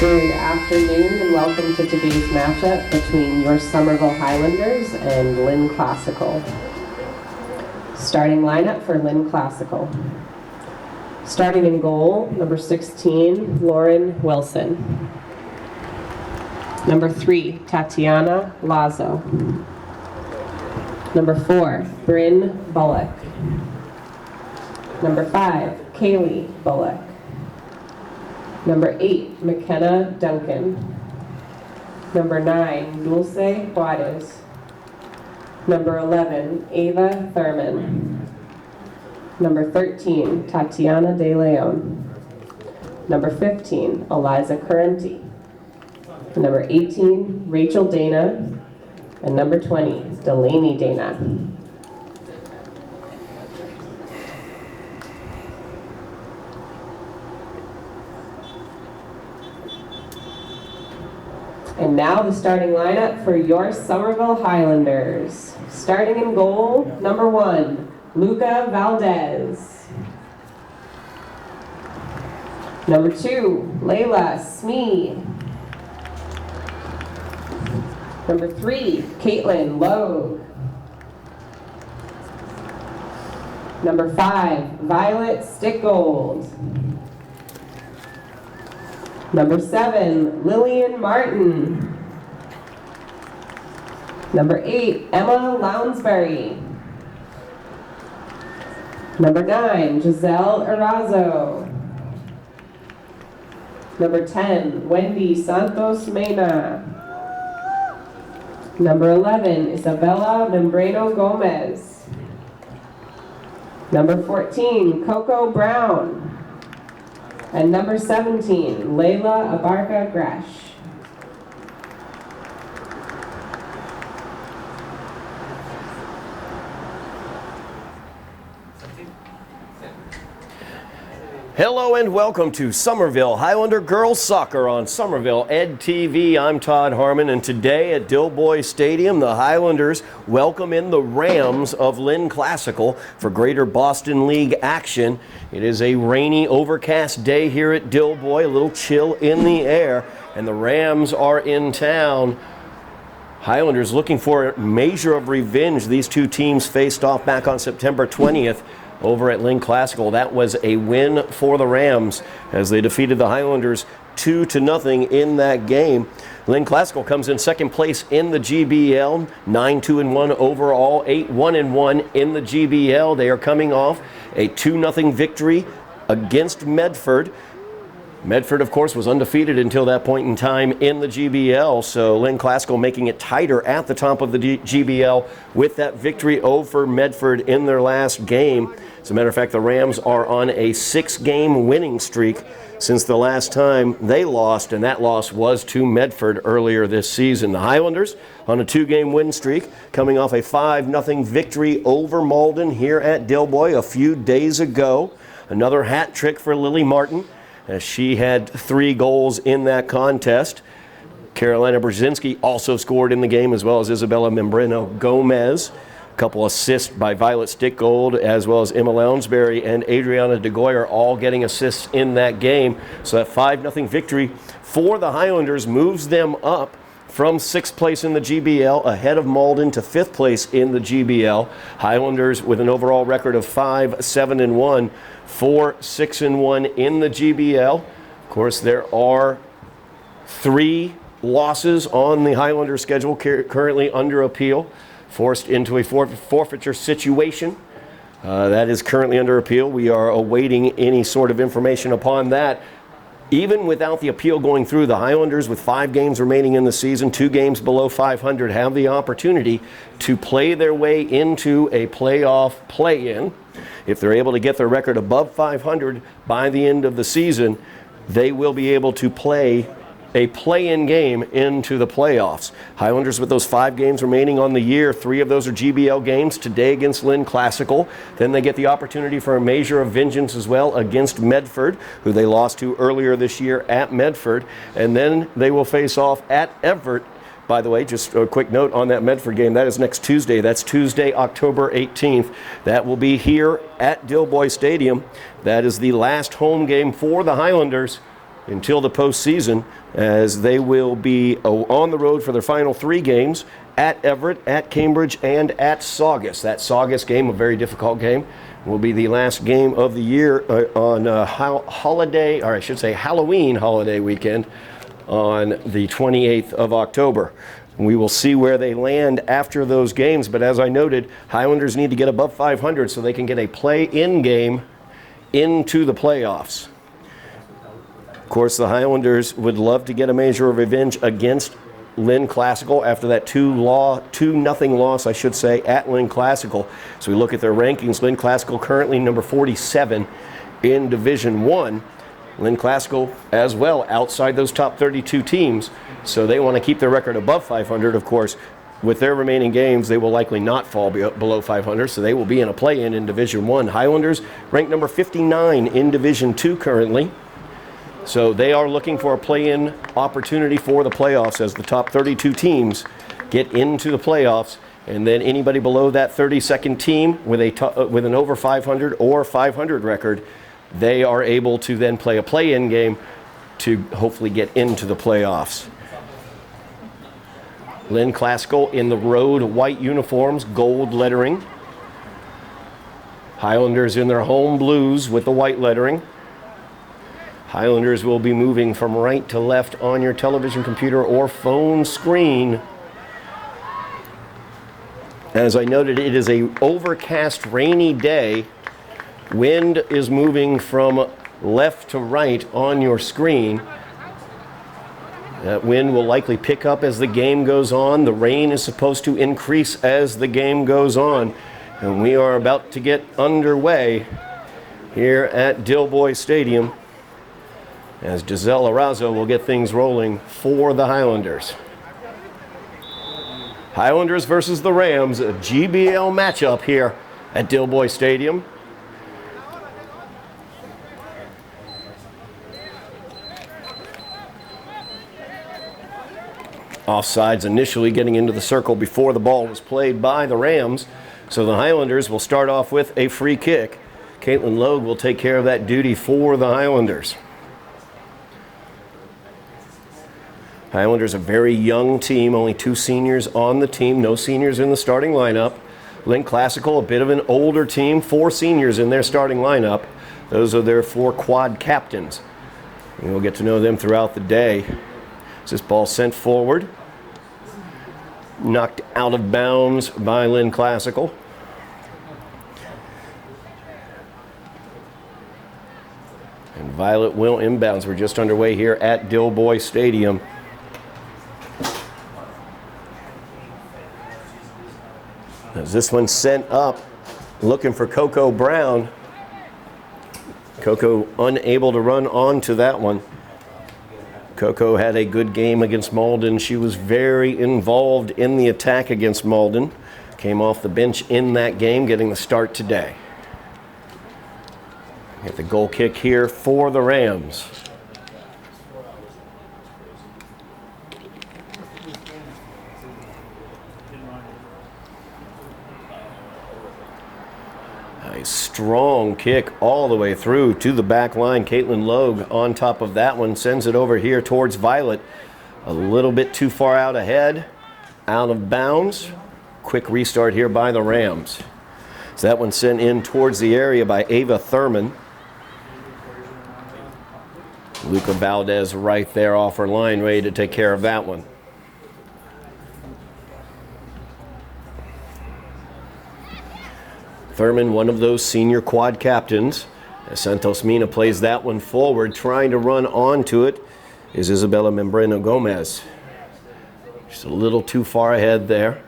Good afternoon and welcome to today's matchup between your Somerville Highlanders and Lynn Classical. Starting lineup for Lynn Classical. Starting in goal, number 16, Lauren Wilson. Number 3, Tatiana Lazo. Number 4, Bryn Bullock. Number 5, Kaylee Bullock. Number 8, McKenna Duncan. Number 9, Dulce Juarez. Number 11, Ava Thurman. Number 13, Tatiana De Leon. Number 15, Eliza Currenti. Number 18, Rachel Dana. And number 20, Delaney Dana. And now the starting lineup for your Somerville Highlanders. Starting in goal, number 1, Luca Valdez. Number 2, Layla Smee. Number 3, Caitlin Logue. Number 5, Violet Stickgold. Number 7, Lillian Martin. Number 8, Emma Lounsbury. Number 9, Giselle Erazo. Number 10, Wendy Santos Mena. Number 11, Isabella Membrano Gomez. Number 14, Coco Brown. And number 17, Layla Abarca Gresh. Hello and welcome to Somerville Highlander Girls Soccer on Somerville Ed TV. I'm Todd Harmon, and today at Dilboy Stadium, the Highlanders welcome in the Rams of Lynn Classical for Greater Boston League action. It is a rainy, overcast day here at Dilboy, a little chill in the air, and the Rams are in town. Highlanders looking for a measure of revenge. These two teams faced off back on September 20th. Over at Lynn Classical. That was a win for the Rams as they defeated the Highlanders 2-0 in that game. Lynn Classical comes in second place in the GBL, 9-2-1 overall, 8-1-1 in the GBL. They are coming off a 2-0 victory against Medford. Medford, of course, was undefeated until that point in time in the GBL, so Lynn Classical making it tighter at the top of the GBL with that victory over Medford in their last game. As a matter of fact, the Rams are on a 6-game winning streak since the last time they lost, and that loss was to Medford earlier this season. The Highlanders on a 2-game win streak, coming off a 5-0 victory over Malden here at Dilboy a few days ago. Another hat trick for Lily Martin, as she had 3 goals in that contest. Carolina Brzezinski also scored in the game, as well as Isabella Membrano Gomez. A couple assists by Violet Stickgold, as well as Emma Lounsbury and Adriana DeGoyer, all getting assists in that game. So that 5-0 victory for the Highlanders moves them up from 6th place in the GBL, ahead of Malden, to 5th place in the GBL. Highlanders with an overall record of 5-7-1, 4-6-1 in the GBL. Of course, there are 3 losses on the Highlanders schedule currently under appeal, forced into a forfeiture situation. That is currently under appeal. We are awaiting any sort of information upon that. Even without the appeal going through, the Highlanders, with 5 games remaining in the season, 2 games below 500, have the opportunity to play their way into a playoff play-in. If they're able to get their record above 500 by the end of the season, they will be able to play a play-in game into the playoffs. Highlanders with those 5 games remaining on the year, 3 of those are GBL games, today against Lynn Classical. Then they get the opportunity for a measure of vengeance as well against Medford, who they lost to earlier this year at Medford. And then they will face off at Everett. By the way, just a quick note on that Medford game, that is next Tuesday. That's Tuesday, October 18th. That will be here at Dilboy Stadium. That is the last home game for the Highlanders until the postseason, as they will be on the road for their final 3 games at Everett, at Cambridge, and at Saugus. That Saugus game, a very difficult game, will be the last game of the year on holiday, or I should say Halloween holiday weekend on the 28th of October. We will see where they land after those games, but as I noted, Highlanders need to get above 500 so they can get a play-in game into the playoffs. Of course, the Highlanders would love to get a measure of revenge against Lynn Classical after that 2-0 loss, I should say, at Lynn Classical. So we look at their rankings. Lynn Classical currently number 47 in Division 1. Lynn Classical as well outside those top 32 teams. So they want to keep their record above 500. Of course, with their remaining games, they will likely not fall below 500. So they will be in a play-in in Division 1. Highlanders ranked number 59 in Division 2 currently. So they are looking for a play-in opportunity for the playoffs as the top 32 teams get into the playoffs, and then anybody below that 32nd team with an over 500 or 500 record, they are able to then play a play-in game to hopefully get into the playoffs. Lynn Classical in the road white uniforms, gold lettering. Highlanders in their home blues with the white lettering. Highlanders will be moving from right to left on your television, computer, or phone screen. As I noted, it is an overcast, rainy day. Wind is moving from left to right on your screen. That wind will likely pick up as the game goes on. The rain is supposed to increase as the game goes on. And we are about to get underway here at Dilboy Stadium, as Giselle Arazo will get things rolling for the Highlanders. Highlanders versus the Rams, a GBL matchup here at Dilboy Stadium. Offsides initially getting into the circle before the ball was played by the Rams. So the Highlanders will start off with a free kick. Caitlin Logue will take care of that duty for the Highlanders. Highlanders, a very young team, only 2 seniors on the team, no seniors in the starting lineup. Lynn Classical, a bit of an older team, 4 seniors in their starting lineup. Those are their 4 quad captains. And we'll get to know them throughout the day. As this ball sent forward, knocked out of bounds by Lynn Classical. And Violet will inbounds. We're just underway here at Dilboy Stadium. As this one sent up, looking for Coco Brown. Coco unable to run onto that one. Coco had a good game against Malden. She was very involved in the attack against Malden. Came off the bench in that game, getting the start today. Get the goal kick here for the Rams. A strong kick all the way through to the back line. Caitlin Logue on top of that one sends it over here towards Violet. A little bit too far out ahead, out of bounds. Quick restart here by the Rams. So that one sent in towards the area by Ava Thurman. Luca Valdez right there off her line, ready to take care of that one. Thurman, one of those senior quad captains. As Santos Mina plays that one forward, trying to run onto it is Isabella Membreno Gomez. Just a little too far ahead there.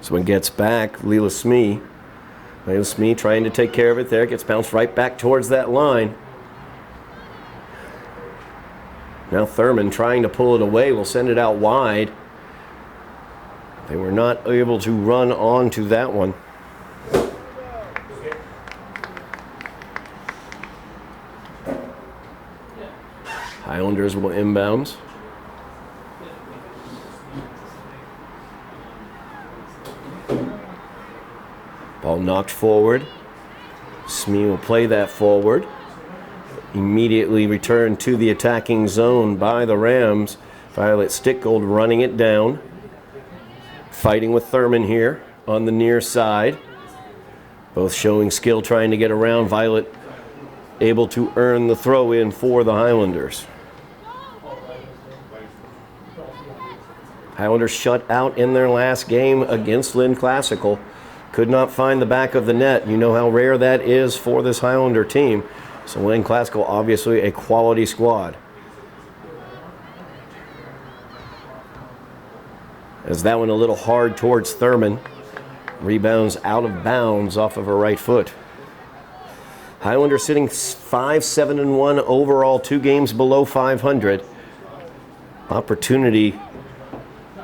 So when gets back, Leila Smee. Leila Smee trying to take care of it there. Gets bounced right back towards that line. Now Thurman trying to pull it away, will send it out wide. They were not able to run onto that one. Highlanders will inbounds. Ball knocked forward. Smee will play that forward. Immediately returned to the attacking zone by the Rams. Violet Stickgold running it down. Fighting with Thurman here on the near side. Both showing skill trying to get around. Violet able to earn the throw in for the Highlanders. Highlanders shut out in their last game against Lynn Classical. Could not find the back of the net. You know how rare that is for this Highlander team. So Lynn Classical, obviously a quality squad. As that one a little hard towards Thurman. Rebounds out of bounds off of her right foot. Highlanders sitting 5-7-1 overall, 2 games below 500. Opportunity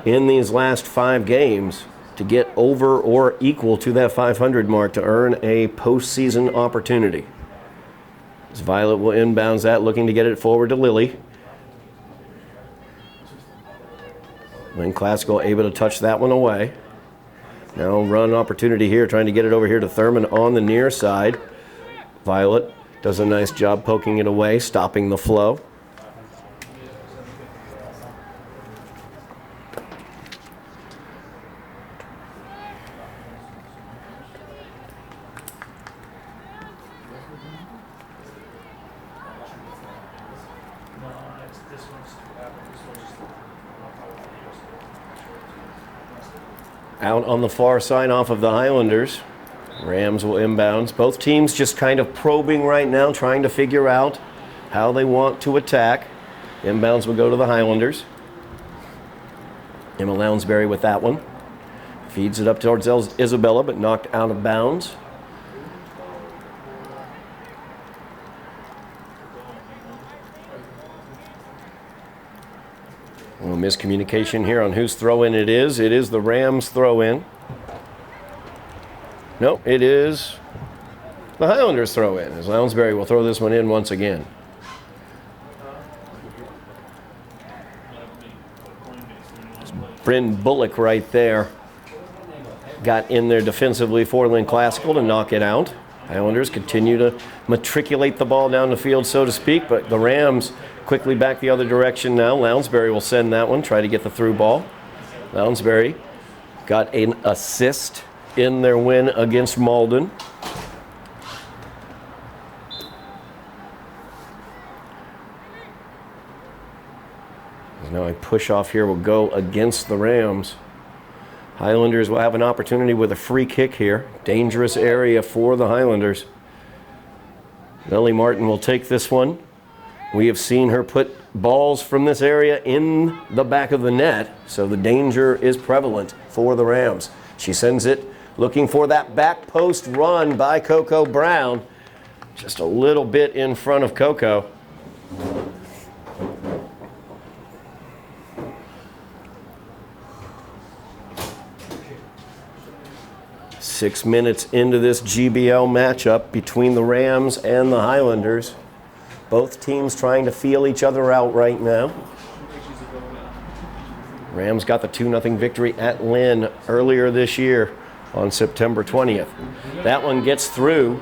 in these last 5 games to get over or equal to that 500 mark to earn a postseason opportunity. As Violet will inbounds that, looking to get it forward to Lily. Lynn Classical able to touch that one away. Now run opportunity here, trying to get it over here to Thurman on the near side. Violet does a nice job poking it away, stopping the flow. Out on the far side off of the Highlanders. Rams will inbounds. Both teams just kind of probing right now, trying to figure out how they want to attack. Inbounds will go to the Highlanders. Emma Lounsbury with that one. Feeds it up towards Isabella, but knocked out of bounds. A little miscommunication here on whose throw-in it is. It is the Rams throw-in. No, it is the Highlanders throw-in, as Lounsbury will throw this one in once again. Bryn Bullock right there got in there defensively for Lynn Classical to knock it out. Highlanders continue to matriculate the ball down the field, so to speak, but the Rams quickly back the other direction now. Lounsbury will send that one, try to get the through ball. Lounsbury got an assist in their win against Malden. Now a push off here will go against the Rams. Highlanders will have an opportunity with a free kick here. Dangerous area for the Highlanders. Nellie Martin will take this one. We have seen her put balls from this area in the back of the net, so the danger is prevalent for the Rams. She sends it looking for that back post run by Coco Brown. Just a little bit in front of Coco. Six minutes into this GBL matchup between the Rams and the Highlanders. Both teams trying to feel each other out right now. Rams got the 2-0 victory at Lynn earlier this year on September 20th. That one gets through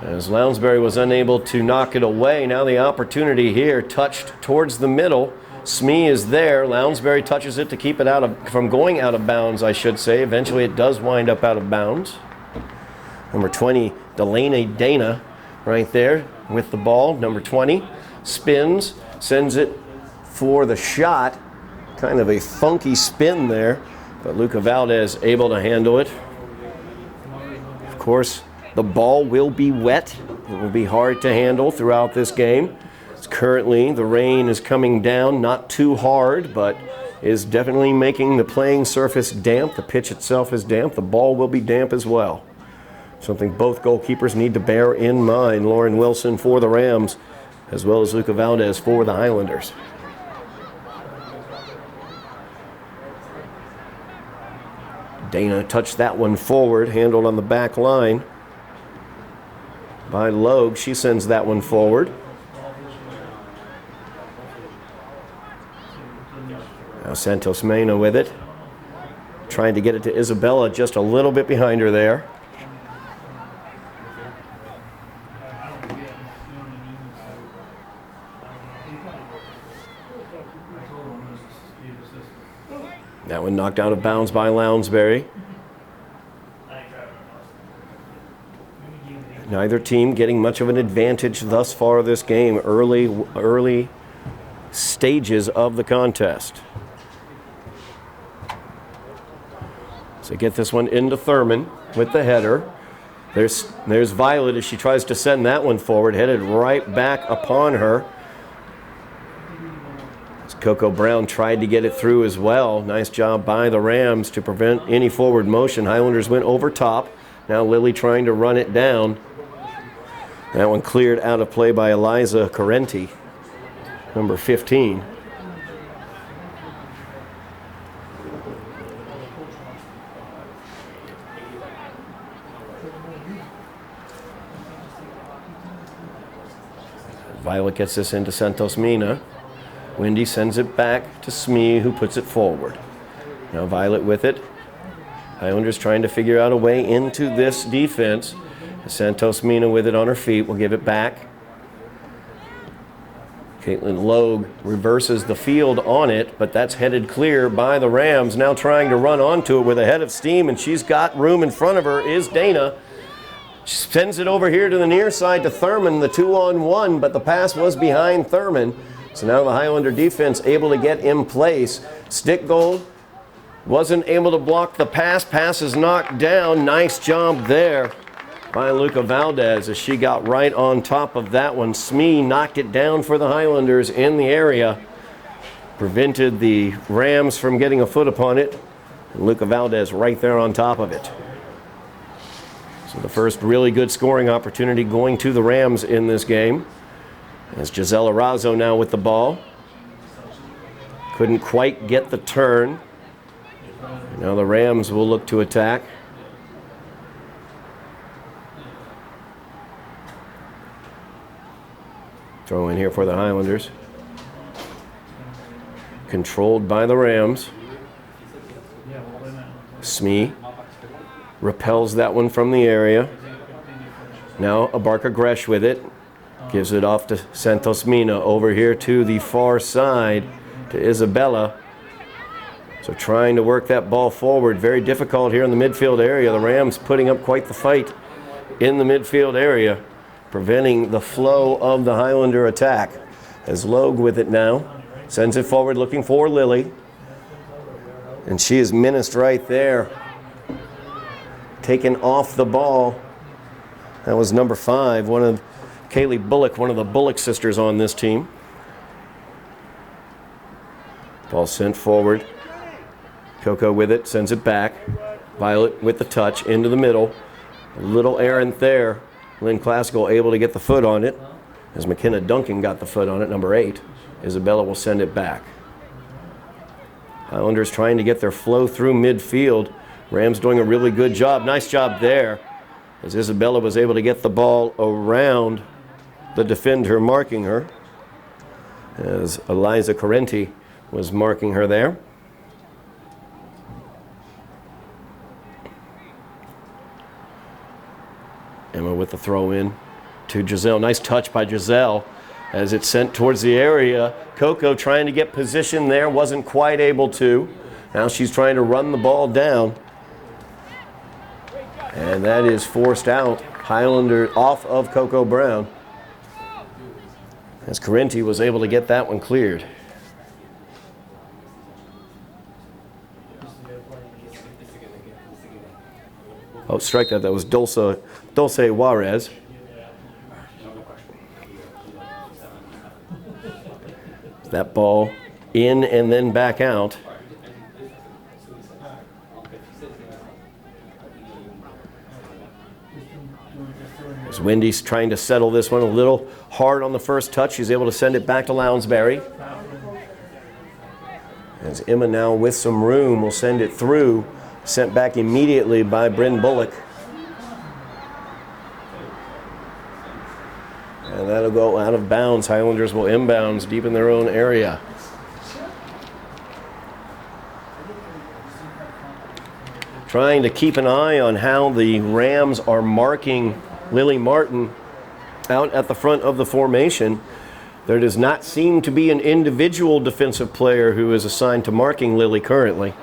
as Lounsbury was unable to knock it away. Now the opportunity here touched towards the middle. Smee is there. Lounsbury touches it to keep it from going out of bounds, I should say. Eventually it does wind up out of bounds. Number 20, Delaney Dana right there with the ball. Number 20 spins, sends it for the shot. Kind of a funky spin there, but Luca Valdez able to handle it. Of course, the ball will be wet. It will be hard to handle throughout this game. Currently, the rain is coming down, not too hard, but is definitely making the playing surface damp. The pitch itself is damp. The ball will be damp as well. Something both goalkeepers need to bear in mind. Lauren Wilson for the Rams, as well as Luca Valdez for the Highlanders. Dana touched that one forward, handled on the back line by Logue. She sends that one forward. Now Santos Mena with it. Trying to get it to Isabella, just a little bit behind her there. That one knocked out of bounds by Lounsbury. Neither team getting much of an advantage thus far this game, early stages of the contest. So get this one into Thurman with the header. There's Violet as she tries to send that one forward, headed right back upon her. As Coco Brown tried to get it through as well. Nice job by the Rams to prevent any forward motion. Highlanders went over top. Now Lily trying to run it down. That one cleared out of play by Eliza Correnti, number 15. Violet gets this into Santos Mina. Wendy sends it back to Smee, who puts it forward. Now Violet with it. Highlanders trying to figure out a way into this defense. Santos Mina with it on her feet will give it back. Caitlin Logue reverses the field on it, but that's headed clear by the Rams. Now trying to run onto it with a head of steam, and she's got room in front of her is Dana. She sends it over here to the near side to Thurman, the 2-on-1, but the pass was behind Thurman. So now the Highlander defense able to get in place. Stickgold wasn't able to block the pass. Pass is knocked down. Nice job there by Luca Valdez as she got right on top of that one. Smee knocked it down for the Highlanders in the area. Prevented the Rams from getting a foot upon it. And Luca Valdez right there on top of it. So the first really good scoring opportunity going to the Rams in this game. As Gisela Razzo now with the ball. Couldn't quite get the turn. Now the Rams will look to attack. Throw in here for the Highlanders. Controlled by the Rams. Smee repels that one from the area. Now Abarca Gresh with it. Gives it off to Santos Mina over here to the far side to Isabella. So trying to work that ball forward. Very difficult here in the midfield area. The Rams putting up quite the fight in the midfield area, preventing the flow of the Highlander attack. As Logue with it now. Sends it forward looking for Lily. And she is menaced right there. Taken off the ball. That was number 5, one of Kaylee Bullock, one of the Bullock sisters on this team. Ball sent forward. Coco with it, sends it back. Violet with the touch into the middle. A little errant there. Lynn Classical able to get the foot on it. As McKenna Duncan got the foot on it, number 8. Isabella will send it back. Highlanders trying to get their flow through midfield. Rams doing a really good job. Nice job there. As Isabella was able to get the ball around the defender marking her. As Eliza Correnti was marking her there. Emma with the throw in to Giselle. Nice touch by Giselle as it's sent towards the area. Coco trying to get position there, wasn't quite able to. Now she's trying to run the ball down. And that is forced out. Highlander off of Coco Brown. As Correnti was able to get that one cleared. Oh, strike that. That was Dulce Juarez. That ball in and then back out. As Wendy's trying to settle this one a little hard on the first touch. She's able to send it back to Lounsbury. As Emma now with some room will send it through. Sent back immediately by Bryn Bullock. And that'll go out of bounds. Highlanders will inbounds deep in their own area. Trying to keep an eye on how the Rams are marking Lily Martin out at the front of the formation. There does not seem to be an individual defensive player who is assigned to marking Lily currently.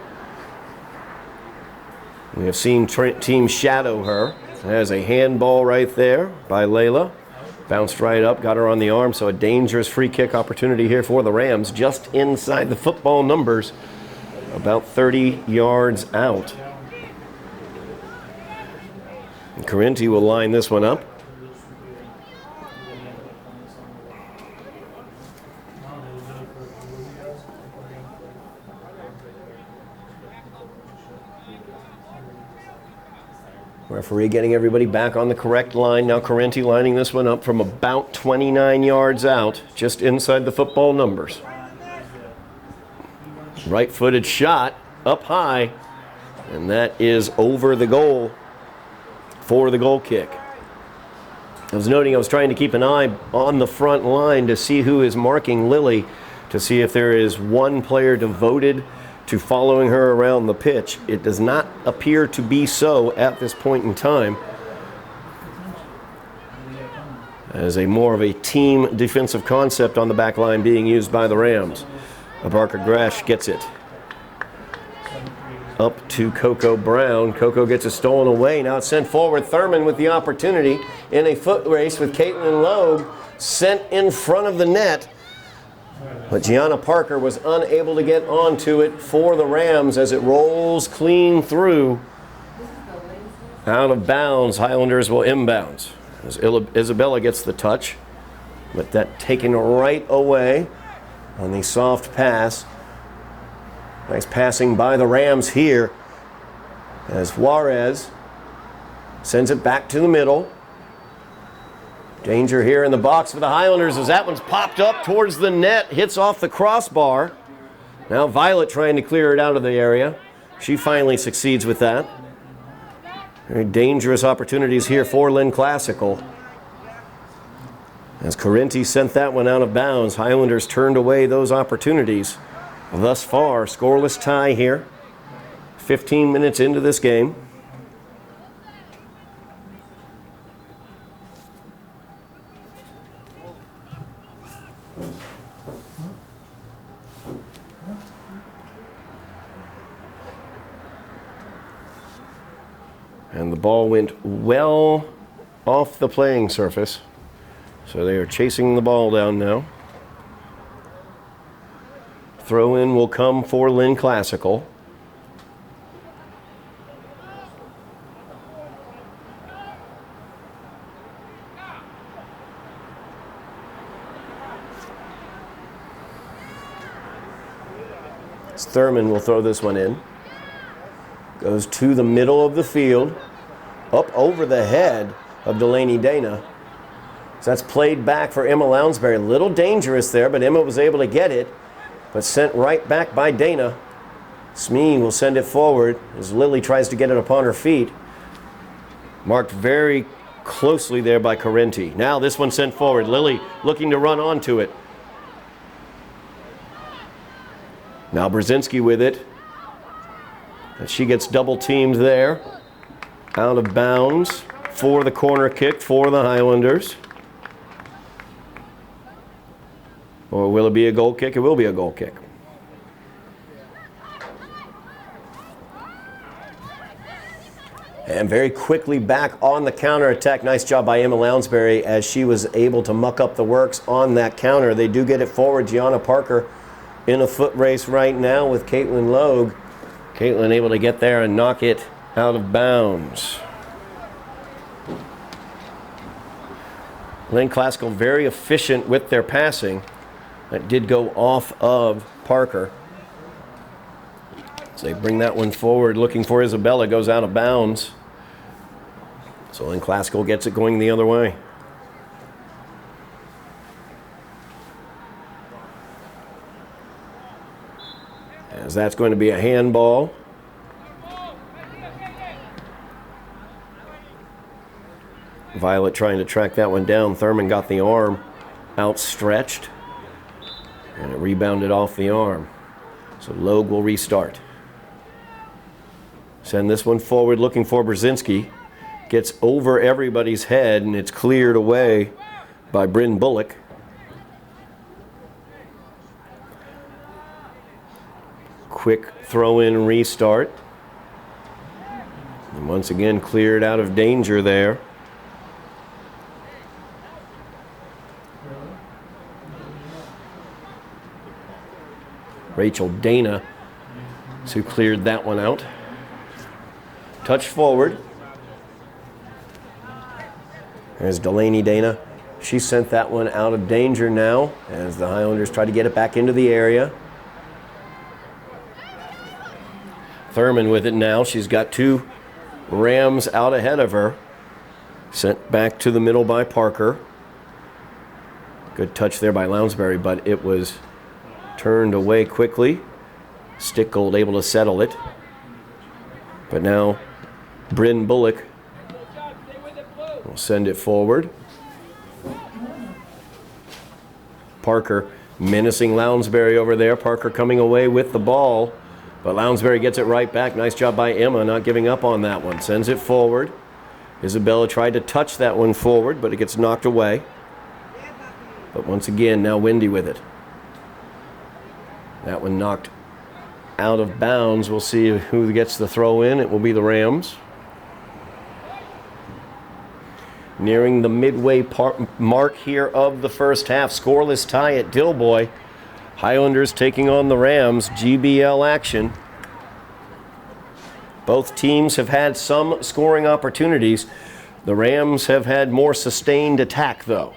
We have seen teams shadow her. There's a handball right there by Layla. Bounced right up, got her on the arm, so a dangerous free kick opportunity here for the Rams, just inside the football numbers, about 30 yards out. And Corinthy will line this one up. Referee getting everybody back on the correct line. Now Corinthy lining this one up from about 29 yards out, just inside the football numbers. Right-footed shot up high, and that is over the goal for the goal kick. I was noting I was trying to keep an eye on the front line to see who is marking Lily, to see if there is one player devoted to following her around the pitch. It does not appear to be so at this point in time, as a more of a team defensive concept on the back line being used by the Rams. Barker Grash gets it up to Coco Brown. Coco gets it stolen away. Now it's sent forward. Thurman with the opportunity in a foot race with Caitlin Logue, sent in front of the net. But Gianna Parker was unable to get onto it for the Rams as it rolls clean through. Out of bounds. Highlanders will inbounds as Isabella gets the touch, but that taken right away on the soft pass. Nice passing by the Rams here as Juarez sends it back to the middle. Danger here in the box for the Highlanders as that one's popped up towards the net, hits off the crossbar. Now Violet trying to clear it out of the area. She finally succeeds with that. Very dangerous opportunities here for Lynn Classical. As Corinthy sent that one out of bounds, Highlanders turned away those opportunities. Thus far, scoreless tie here. 15 minutes into this game. And the ball went well off the playing surface. So they are chasing the ball down now. Throw in will come for Lynn Classical. Thurman will throw this one in. Goes to the middle of the field, up over the head of Delaney Dana. So that's played back for Emma Lounsbury. A little dangerous there, but Emma was able to get it, but sent right back by Dana. Smee will send it forward as Lily tries to get it upon her feet. Marked very closely there by Corinthy. Now this one sent forward. Lily looking to run onto it. Now Brzezinski with it. And she gets double teamed there. Out of bounds for the corner kick for the Highlanders. Or will it be a goal kick? It will be a goal kick. And very quickly back on the counterattack. Nice job by Emma Lounsbury as she was able to muck up the works on that counter. They do get it forward. Gianna Parker in a foot race right now with Caitlin Logue. Caitlin able to get there and knock it out of bounds. Lynn Classical very efficient with their passing. That did go off of Parker. So they bring that one forward looking for Isabella. Goes out of bounds. So Lynn Classical gets it going the other way. As that's going to be a handball. Violet trying to track that one down. Thurman got the arm outstretched. And it rebounded off the arm. So Logue will restart. Send this one forward looking for Brzezinski. Gets over everybody's head and it's cleared away by Bryn Bullock. Quick throw in restart. And once again, cleared out of danger there. Rachel Dana is who cleared that one out. Touch forward. There's Delaney Dana. She sent that one out of danger now as the Highlanders try to get it back into the area. Thurman with it now. She's got two Rams out ahead of her. Sent back to the middle by Parker. Good touch there by Lounsbury, but it was turned away quickly. Stickgold able to settle it. But now Bryn Bullock will send it forward. Parker menacing Lounsbury over there. Parker coming away with the ball, but Lounsbury gets it right back. Nice job by Emma not giving up on that one. Sends it forward. Isabella tried to touch that one forward, but it gets knocked away. But once again, now Wendy with it. That one knocked out of bounds. We'll see who gets the throw in. It will be the Rams. Nearing the midway mark here of the first half. Scoreless tie at Dilboy. Highlanders taking on the Rams. GBL action. Both teams have had some scoring opportunities. The Rams have had more sustained attack, though.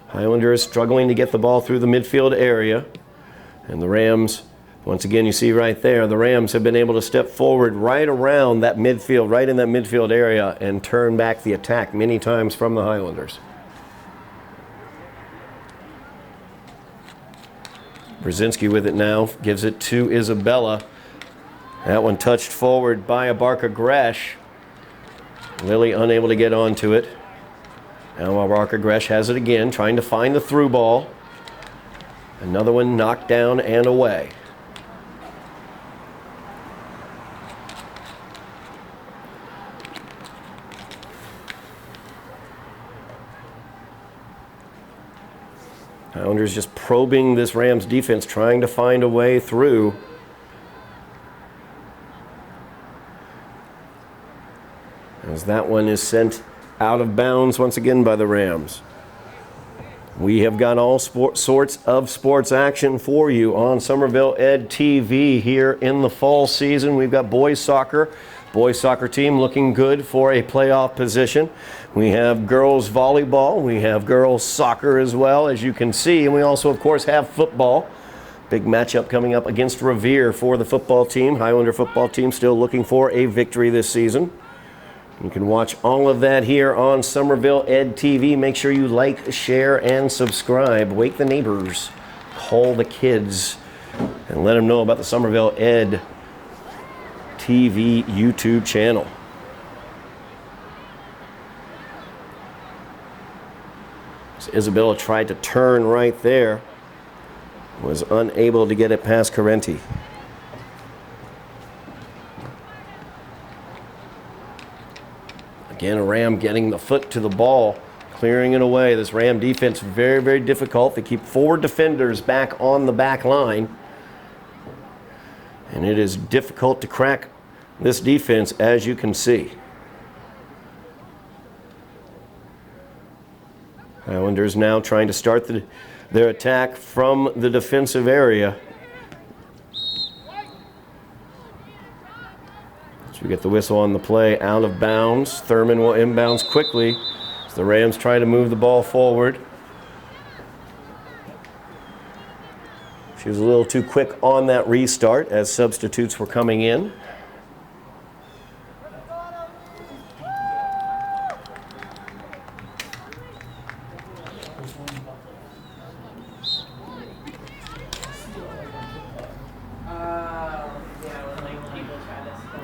Highlanders struggling to get the ball through the midfield area. And the Rams, once again, you see right there, the Rams have been able to step forward right around that midfield, right in that midfield area, and turn back the attack many times from the Highlanders. Brzezinski with it now, gives it to Isabella. That one touched forward by Abarca Gresh. Lily unable to get onto it. Now Abarca Gresh has it again, trying to find the through ball. Another one knocked down and away. Highlanders just probing this Rams defense, trying to find a way through. As that one is sent out of bounds once again by the Rams. We have got all sorts of sports action for you on Somerville Ed TV here in the fall season. We've got boys soccer. Boys soccer team looking good for a playoff position. We have girls volleyball. We have girls soccer as well, as you can see. And we also, of course, have football. Big matchup coming up against Revere for the football team. Highlander football team still looking for a victory this season. You can watch all of that here on Somerville Ed TV. Make sure you like, share, and subscribe. Wake the neighbors. Call the kids. And let them know about the Somerville Ed TV YouTube channel. So Isabella tried to turn right there. Was unable to get it past Carenti. Again, a Ram getting the foot to the ball, clearing it away. This Ram defense very, very difficult. They keep four defenders back on the back line. And it is difficult to crack this defense, as you can see. Highlanders now trying to start their attack from the defensive area. We get the whistle on the play, out of bounds. Thurman will inbounds quickly as the Rams try to move the ball forward. She was a little too quick on that restart as substitutes were coming in.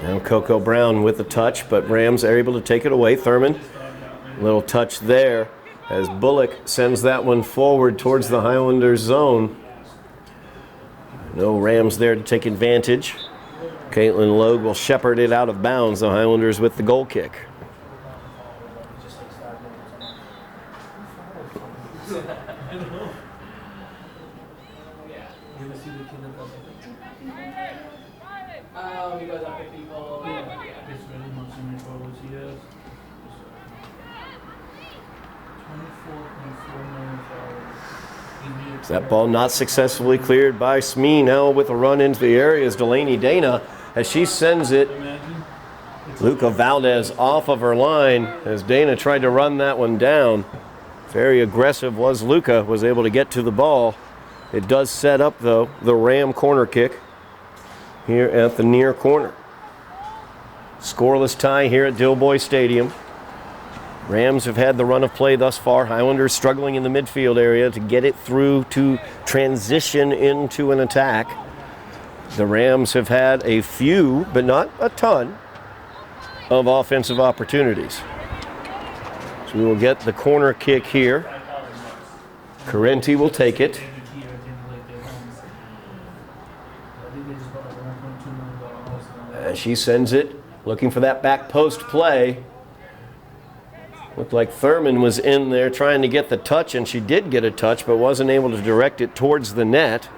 Now Coco Brown with the touch, but Rams are able to take it away. Thurman, little touch there as Bullock sends that one forward towards the Highlanders zone. No Rams there to take advantage. Caitlin Logue will shepherd it out of bounds. The Highlanders with the goal kick. Because of the people. Yeah. It's very much in it for which years. 24.4 million for That ball not successfully cleared by Smee. Now with a run into the area is Delaney Dana as she sends it. Imagine. Luca Valdez off of her line as Dana tried to run that one down. Very aggressive was Luca, was able to get to the ball. It does set up, though, the Ram corner kick here at the near corner. Scoreless tie here at Dilboy Stadium. Rams have had the run of play thus far. Highlanders struggling in the midfield area to get it through to transition into an attack. The Rams have had a few, but not a ton, of offensive opportunities. So we will get the corner kick here. Carenti will take it. And she sends it, looking for that back post play. Looked like Thurman was in there trying to get the touch, and she did get a touch, but wasn't able to direct it towards the net.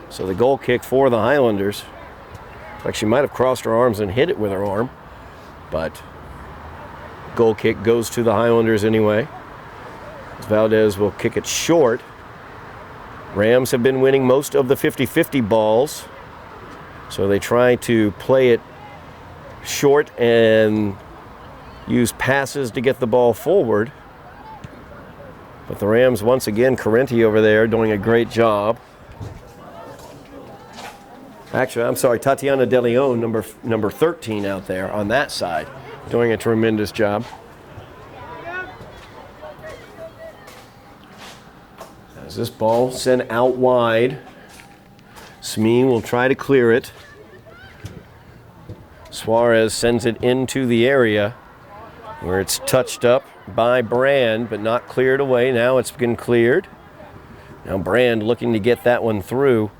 So the goal kick for the Highlanders. Like she might have crossed her arms and hit it with her arm, but goal kick goes to the Highlanders anyway. Valdez will kick it short. Rams have been winning most of the 50-50 balls, so they try to play it short and use passes to get the ball forward. But the Rams, once again, Carenti over there doing a great job. Actually, I'm sorry, Tatiana De Leon, number 13 out there on that side, doing a tremendous job. As this ball sent out wide, Smee will try to clear it. Suarez sends it into the area where it's touched up by Brand, but not cleared away. Now it's been cleared. Now Brand looking to get that one through.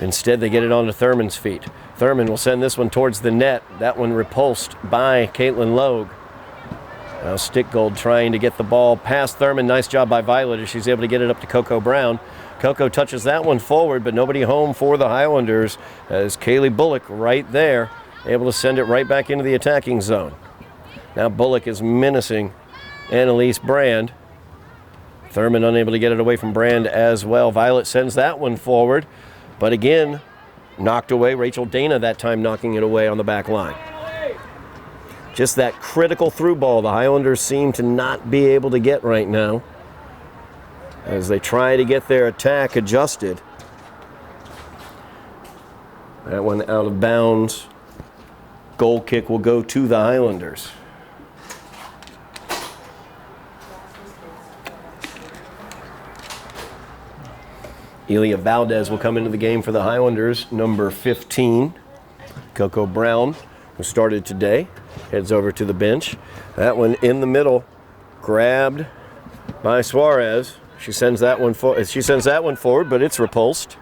Instead, they get it onto Thurman's feet. Thurman will send this one towards the net. That one repulsed by Caitlin Logue. Now Stickgold trying to get the ball past Thurman. Nice job by Violet as she's able to get it up to Coco Brown. Coco touches that one forward, but nobody home for the Highlanders as Kaylee Bullock right there, able to send it right back into the attacking zone. Now Bullock is menacing Annalise Brand. Thurman unable to get it away from Brand as well. Violet sends that one forward, but again, knocked away. Rachel Dana that time knocking it away on the back line. Just that critical through ball the Highlanders seem to not be able to get right now as they try to get their attack adjusted. That one out of bounds. Goal kick will go to the Highlanders. Elia Valdez will come into the game for the Highlanders, number 15. Coco Brown, who started today, heads over to the bench. That one in the middle, grabbed by Suarez. She sends that one forward, but it's repulsed.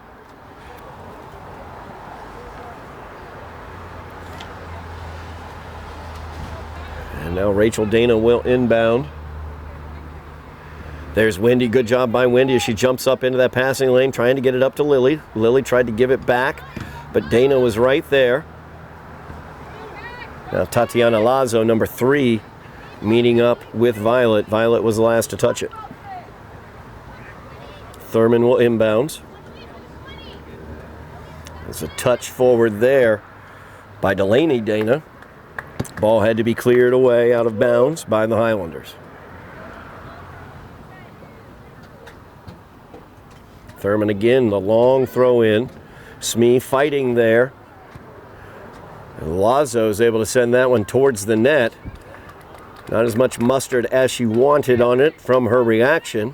And now Rachel Dana will inbound. There's Wendy. Good job by Wendy as she jumps up into that passing lane, trying to get it up to Lily. Lily tried to give it back, but Dana was right there. Now Tatiana Lazo, number 3, meeting up with Violet. Violet was the last to touch it. Thurman will inbound. There's a touch forward there by Delaney Dana. Ball had to be cleared away out of bounds by the Highlanders. Thurman again, the long throw in. Smee fighting there. And Lazo is able to send that one towards the net. Not as much mustard as she wanted on it from her reaction.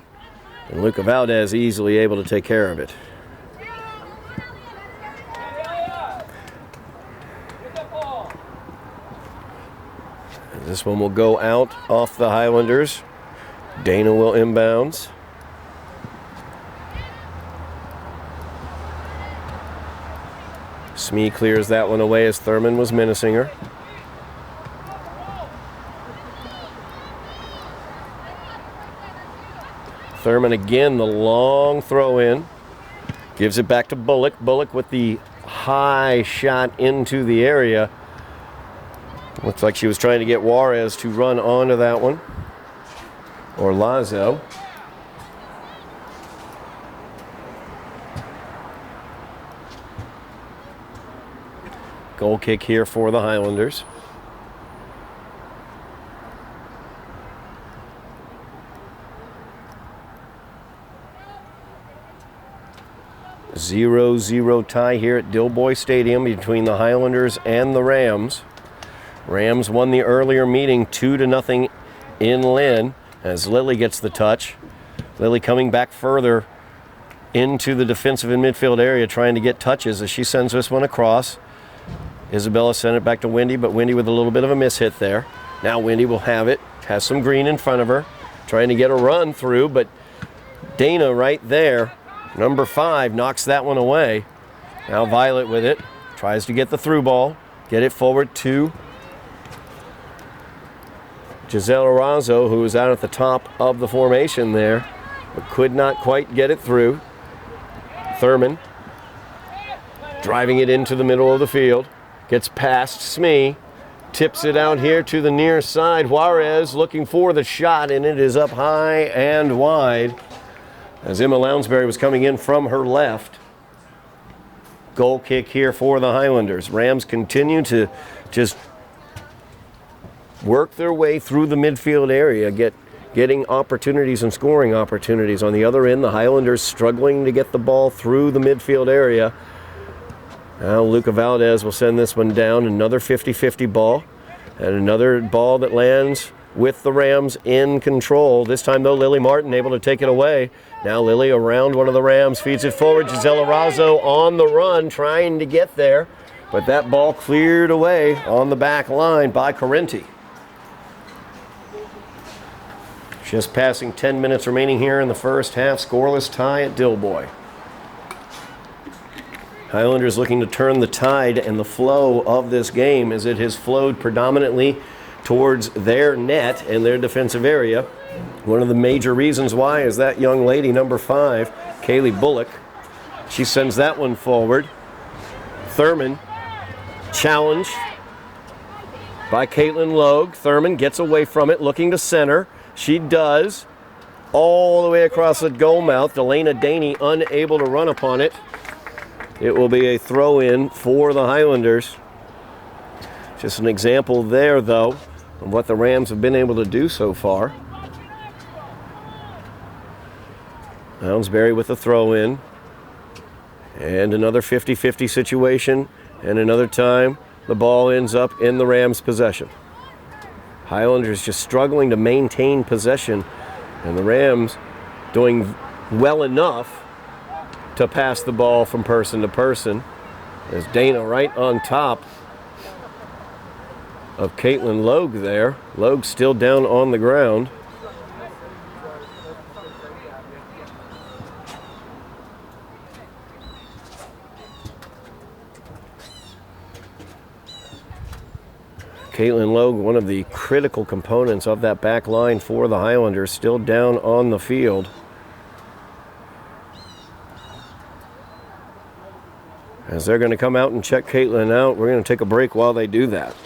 And Luca Valdez easily able to take care of it. And this one will go out off the Highlanders. Dana will inbounds. Smee clears that one away as Thurman was menacing her. Thurman again, the long throw in. Gives it back to Bullock. Bullock with the high shot into the area. Looks like she was trying to get Juarez to run onto that one. Or Lazo. Goal kick here for the Highlanders. 0-0 tie here at Dilboy Stadium between the Highlanders and the Rams. Rams won the earlier meeting 2-0 in Lynn as Lily gets the touch. Lily coming back further into the defensive and midfield area trying to get touches as she sends this one across. Isabella sent it back to Wendy, but Wendy with a little bit of a mishit there. Now Wendy will have it, has some green in front of her, trying to get a run through, but Dana right there, number 5, knocks that one away. Now Violet with it, tries to get the through ball, get it forward to Giselle Arazo, who was out at the top of the formation there, but could not quite get it through. Thurman driving it into the middle of the field, gets past Smee, tips it out here to the near side. Juarez looking for the shot, and it is up high and wide as Emma Lounsbury was coming in from her left. Goal kick here for the Highlanders. Rams continue to just work their way through the midfield area, getting opportunities and scoring opportunities. On the other end, the Highlanders struggling to get the ball through the midfield area. Now Luca Valdez will send this one down. Another 50-50 ball, and another ball that lands with the Rams in control. This time, though, Lily Martin able to take it away. Now Lily around one of the Rams, feeds it forward. Gisela Razzo on the run, trying to get there, but that ball cleared away on the back line by Correnti. Just passing 10 minutes remaining here in the first half. Scoreless tie at Dilboy. Highlanders looking to turn the tide and the flow of this game as it has flowed predominantly towards their net and their defensive area. One of the major reasons why is that young lady, number 5, Kaylee Bullock. She sends that one forward. Thurman challenged by Caitlin Logue. Thurman gets away from it, looking to center. She does. All the way across the goal mouth. Delana Daney unable to run upon it. It will be a throw-in for the Highlanders. Just an example there, though, of what the Rams have been able to do so far. Lounsbury with a throw-in. And another 50-50 situation. And another time, the ball ends up in the Rams' possession. Highlanders just struggling to maintain possession. And the Rams doing well enough to pass the ball from person to person. As Dana right on top of Caitlin Logue there. Logue still down on the ground. Caitlin Logue, one of the critical components of that back line for the Highlanders, still down on the field. As they're going to come out and check Caitlin out, we're going to take a break while they do that.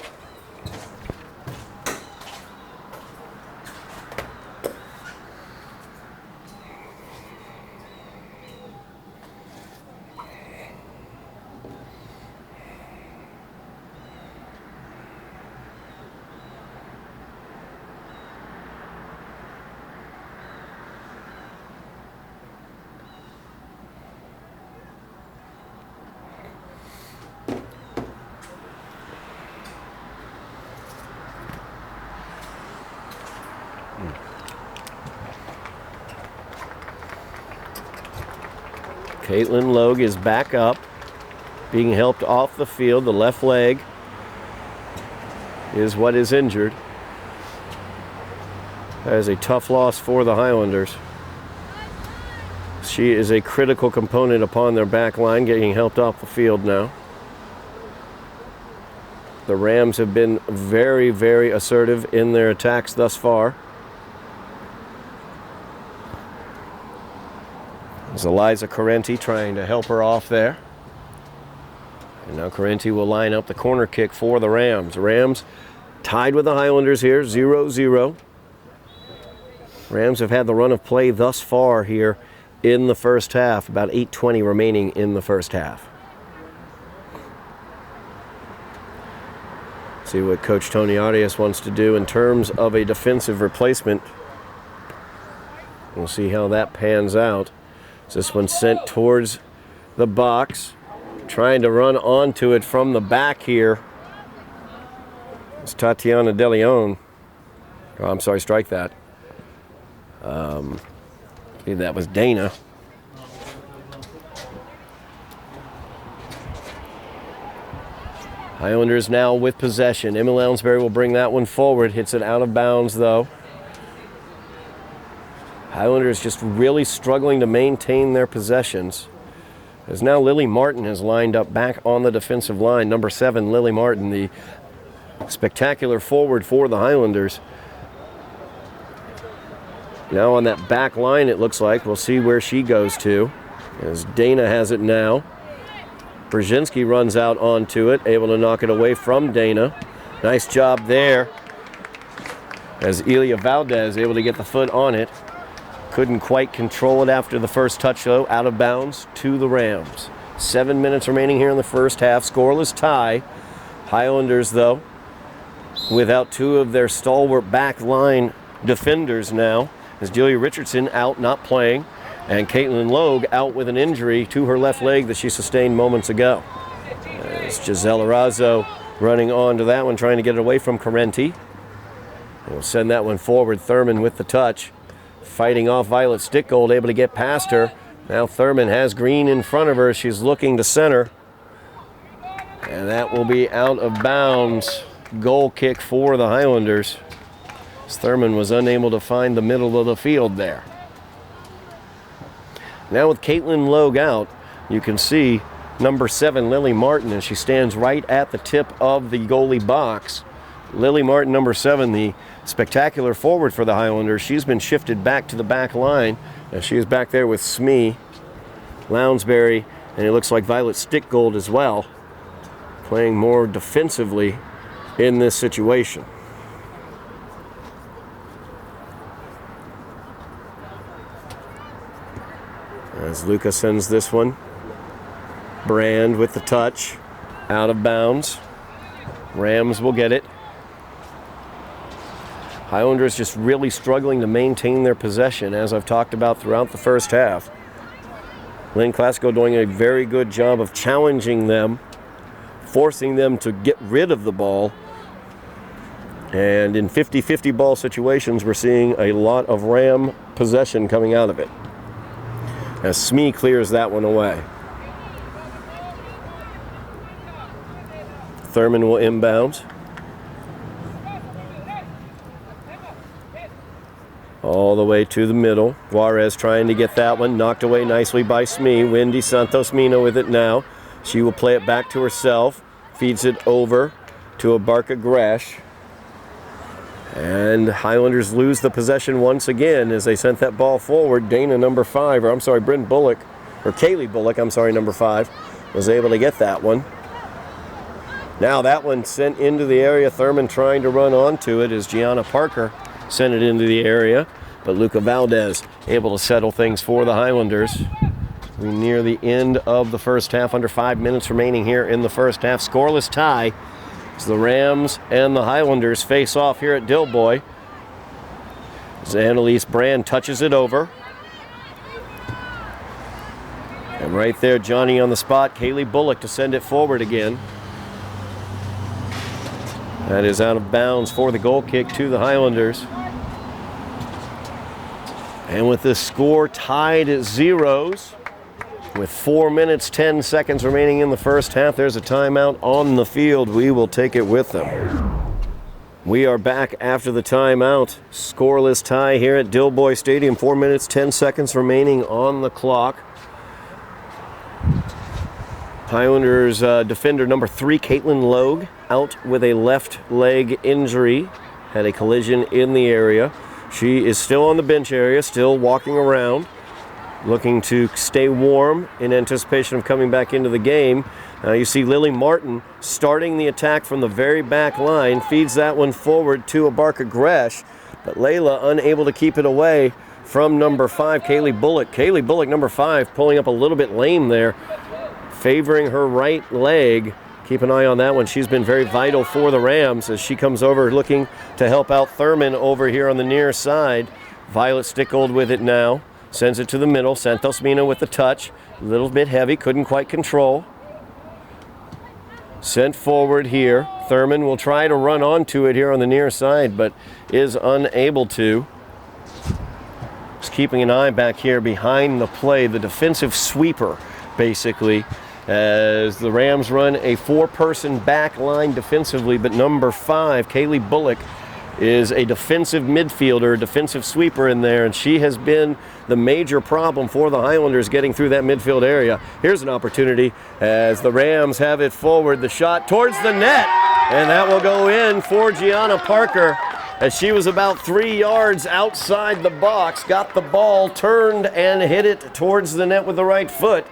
Caitlin Logue is back up, being helped off the field. The left leg is what is injured. That is a tough loss for the Highlanders. She is a critical component upon their back line, getting helped off the field now. The Rams have been very, very assertive in their attacks thus far. There's Eliza Correnti trying to help her off there. And now Correnti will line up the corner kick for the Rams. Rams tied with the Highlanders here, 0-0. Rams have had the run of play thus far here in the first half, about 8:20 remaining in the first half. See what Coach Tony Arias wants to do in terms of a defensive replacement. We'll see how that pans out. This one's sent towards the box, trying to run onto it from the back here. It's Tatiana De Leon. Oh, I'm sorry, strike that. See, that was Dana. Highlanders now with possession. Emma Lounsbury will bring that one forward. Hits it out of bounds, though. Highlanders just really struggling to maintain their possessions. As now Lily Martin has lined up back on the defensive line. Number 7, Lily Martin, the spectacular forward for the Highlanders. Now on that back line, it looks like. We'll see where she goes to. As Dana has it now. Brzezinski runs out onto it, able to knock it away from Dana. Nice job there. As Elia Valdez able to get the foot on it. Couldn't quite control it after the first touch, though. Out of bounds to the Rams. 7 minutes remaining here in the first half. Scoreless tie. Highlanders, though, without 2 of their stalwart back line defenders now. As Julia Richardson out, not playing. And Caitlin Logue out with an injury to her left leg that she sustained moments ago. As Giselle Arazo running on to that one, trying to get it away from Correnti. We'll send that one forward. Thurman with the touch. Fighting off Violet Stickgold, able to get past her. Now Thurman has Green in front of her. She's looking to center. And that will be out of bounds. Goal kick for the Highlanders. Thurman was unable to find the middle of the field there. Now with Caitlin Logue out, you can see number 7, Lily Martin, and she stands right at the tip of the goalie box. Lily Martin, number 7, the spectacular forward for the Highlanders. She's been shifted back to the back line. Now she is back there with Smee, Lounsbury, and it looks like Violet Stickgold as well, playing more defensively in this situation. As Luca sends this one. Brand with the touch. Out of bounds. Rams will get it. Highlanders just really struggling to maintain their possession, as I've talked about throughout the first half. Lynn Classico doing a very good job of challenging them, forcing them to get rid of the ball. And in 50-50 ball situations, we're seeing a lot of Ram possession coming out of it. As Smee clears that one away. Thurman will inbound. All the way to the middle. Juarez trying to get that one. Knocked away nicely by Smee. Wendy Santos Mina with it now. She will play it back to herself. Feeds it over to Abarca Gresh. And Highlanders lose the possession once again as they sent that ball forward. Dana, number 5, or I'm sorry, Bryn Bullock, or Kaylee Bullock, I'm sorry, number 5, was able to get that one. Now that one sent into the area. Thurman trying to run onto it as Gianna Parker sent it into the area. But Luca Valdez able to settle things for the Highlanders. We're near the end of the first half, under 5 minutes remaining here in the first half. Scoreless tie. As the Rams and the Highlanders face off here at Dilboy. As Annalise Brand touches it over. And right there, Johnny on the spot. Kaylee Bullock to send it forward again. That is out of bounds for the goal kick to the Highlanders. And with this score tied at zeros, with 4 minutes, 10 seconds remaining in the first half, there's a timeout on the field. We will take it with them. We are back after the timeout. Scoreless tie here at Dilboy Stadium. 4 minutes, 10 seconds remaining on the clock. Highlanders defender number 3, Caitlin Logue, out with a left leg injury. Had a collision in the area. She is still on the bench area, still walking around, looking to stay warm in anticipation of coming back into the game. Now you see Lily Martin starting the attack from the very back line, feeds that one forward to Abarka Gresh, but Layla unable to keep it away from number 5, Kaylee Bullock. Kaylee Bullock, number 5, pulling up a little bit lame there, favoring her right leg. Keep an eye on that one. She's been very vital for the Rams as she comes over looking to help out Thurman over here on the near side. Violet Stickold with it now. Sends it to the middle. Santos Mina with the touch. A little bit heavy. Couldn't quite control. Sent forward here. Thurman will try to run onto it here on the near side, but is unable to. Just keeping an eye back here behind the play. The defensive sweeper, basically, as the Rams run a 4-person back line defensively, but number 5, Kaylee Bullock, is a defensive midfielder, defensive sweeper in there, and she has been the major problem for the Highlanders getting through that midfield area. Here's an opportunity as the Rams have it forward, the shot towards the net, and that will go in for Gianna Parker as she was about 3 yards outside the box, got the ball, turned and hit it towards the net with the right foot,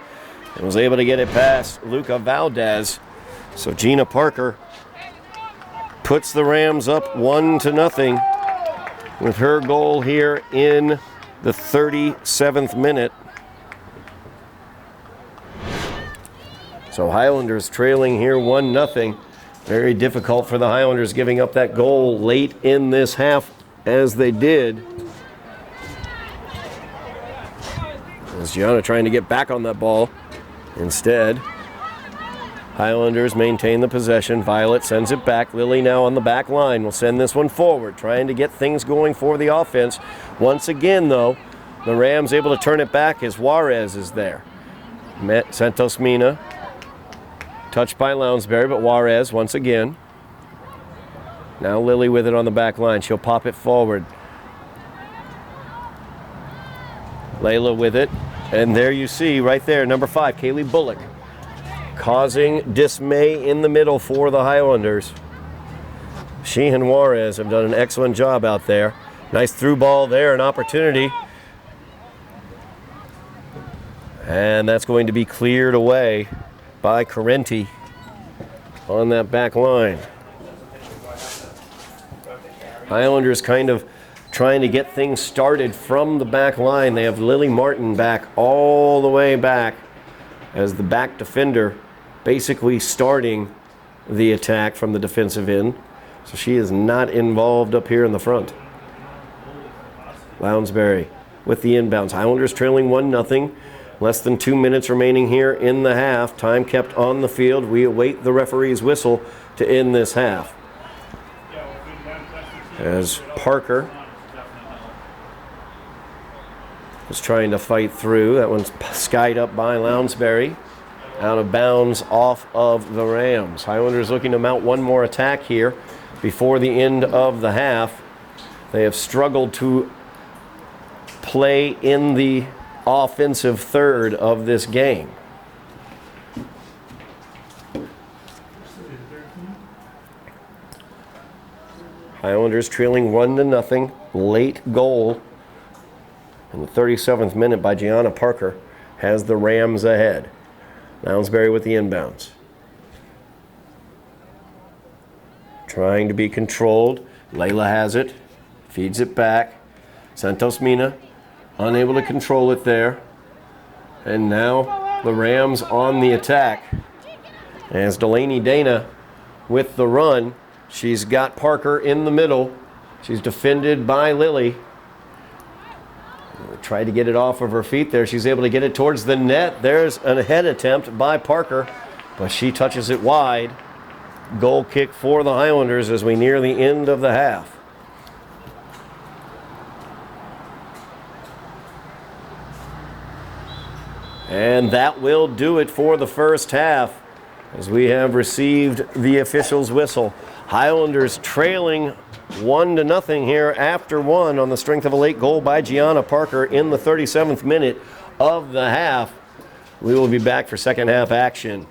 and was able to get it past Luca Valdez. So Gina Parker puts the Rams up 1-0 with her goal here in the 37th minute. So Highlanders trailing here 1-0. Very difficult for the Highlanders giving up that goal late in this half as they did. As Gianna trying to get back on that ball. Instead, Highlanders maintain the possession. Violet sends it back. Lily now on the back line will send this one forward, trying to get things going for the offense. Once again, though, the Rams able to turn it back as Juarez is there. Santos Mina, touched by Lounsbury, but Juarez once again. Now Lily with it on the back line. She'll pop it forward. Layla with it. And there you see right there, number 5, Kaylee Bullock, causing dismay in the middle for the Highlanders. She and Juarez have done an excellent job out there. Nice through ball there, an opportunity. And that's going to be cleared away by Carenti on that back line. Highlanders kind of trying to get things started from the back line. They have Lily Martin back all the way back as the back defender, basically starting the attack from the defensive end. So she is not involved up here in the front. Lounsbury with the inbounds. Highlanders trailing 1-0. Less than 2 minutes remaining here in the half. Time kept on the field. We await the referee's whistle to end this half. As Parker was trying to fight through. That one's skied up by Lounsbury. Out of bounds off of the Rams. Highlanders looking to mount one more attack here before the end of the half. They have struggled to play in the offensive third of this game. Highlanders trailing 1-0. Late goal in the 37th minute by Gianna Parker has the Rams ahead. Lounsbury with the inbounds. Trying to be controlled. Layla has it. Feeds it back. Santos Mina unable to control it there. And now the Rams on the attack. As Delaney Dana with the run. She's got Parker in the middle. She's defended by Lily. Tried to get it off of her feet there. She's able to get it towards the net. There's a head attempt by Parker, but she touches it wide. Goal kick for the Highlanders as we near the end of the half. And that will do it for the first half as we have received the official's whistle. Highlanders trailing 1-0 here after one on the strength of a late goal by Gianna Parker in the 37th minute of the half. We will be back for second half action.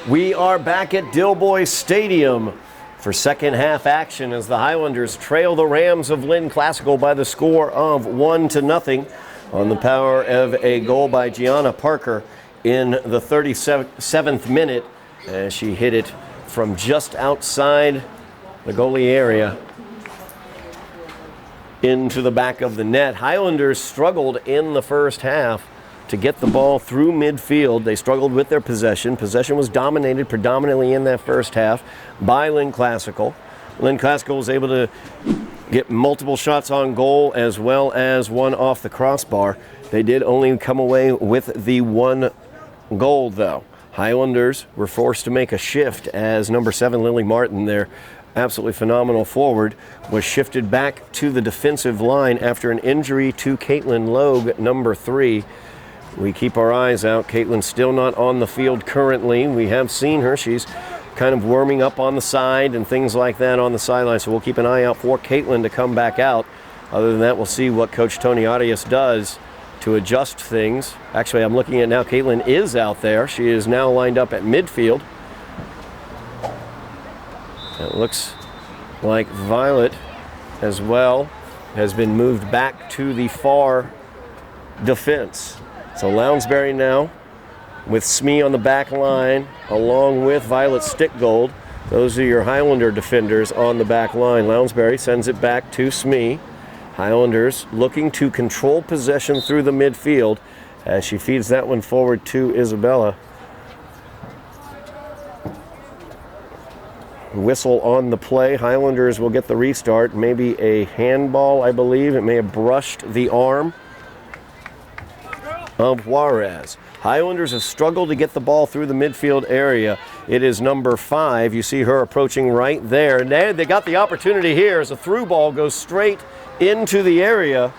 We are back at Dilboy Stadium for second half action as the Highlanders trail the Rams of Lynn Classical by the score of 1-0 on the power of a goal by Gianna Parker in the 37th minute as she hit it from just outside the goalie area into the back of the net. Highlanders struggled in the first half to get the ball through midfield. They struggled with their possession. Possession was dominated predominantly in that first half by Lynn Classical. Lynn Classical was able to get multiple shots on goal as well as one off the crossbar. They did only come away with the one goal, though. Highlanders were forced to make a shift as number 7, Lily Martin, their absolutely phenomenal forward, was shifted back to the defensive line after an injury to Caitlin Logue, number 3. We keep our eyes out. Caitlin's still not on the field currently. We have seen her. She's kind of warming up on the side and things like that on the sideline, so we'll keep an eye out for Caitlin to come back out. Other than that, we'll see what Coach Tony Arias does to adjust things. Actually, I'm looking at now, Caitlin is out there. She is now lined up at midfield. It looks like Violet as well has been moved back to the far defense. So Lounsbury now with Smee on the back line along with Violet Stickgold. Those are your Highlander defenders on the back line. Lounsbury sends it back to Smee. Highlanders looking to control possession through the midfield as she feeds that one forward to Isabella. Whistle on the play. Highlanders will get the restart. Maybe a handball, I believe. It may have brushed the arm of Juarez. Highlanders have struggled to get the ball through the midfield area. It is number 5. You see her approaching right there. And they got the opportunity here as a through ball goes straight into the area.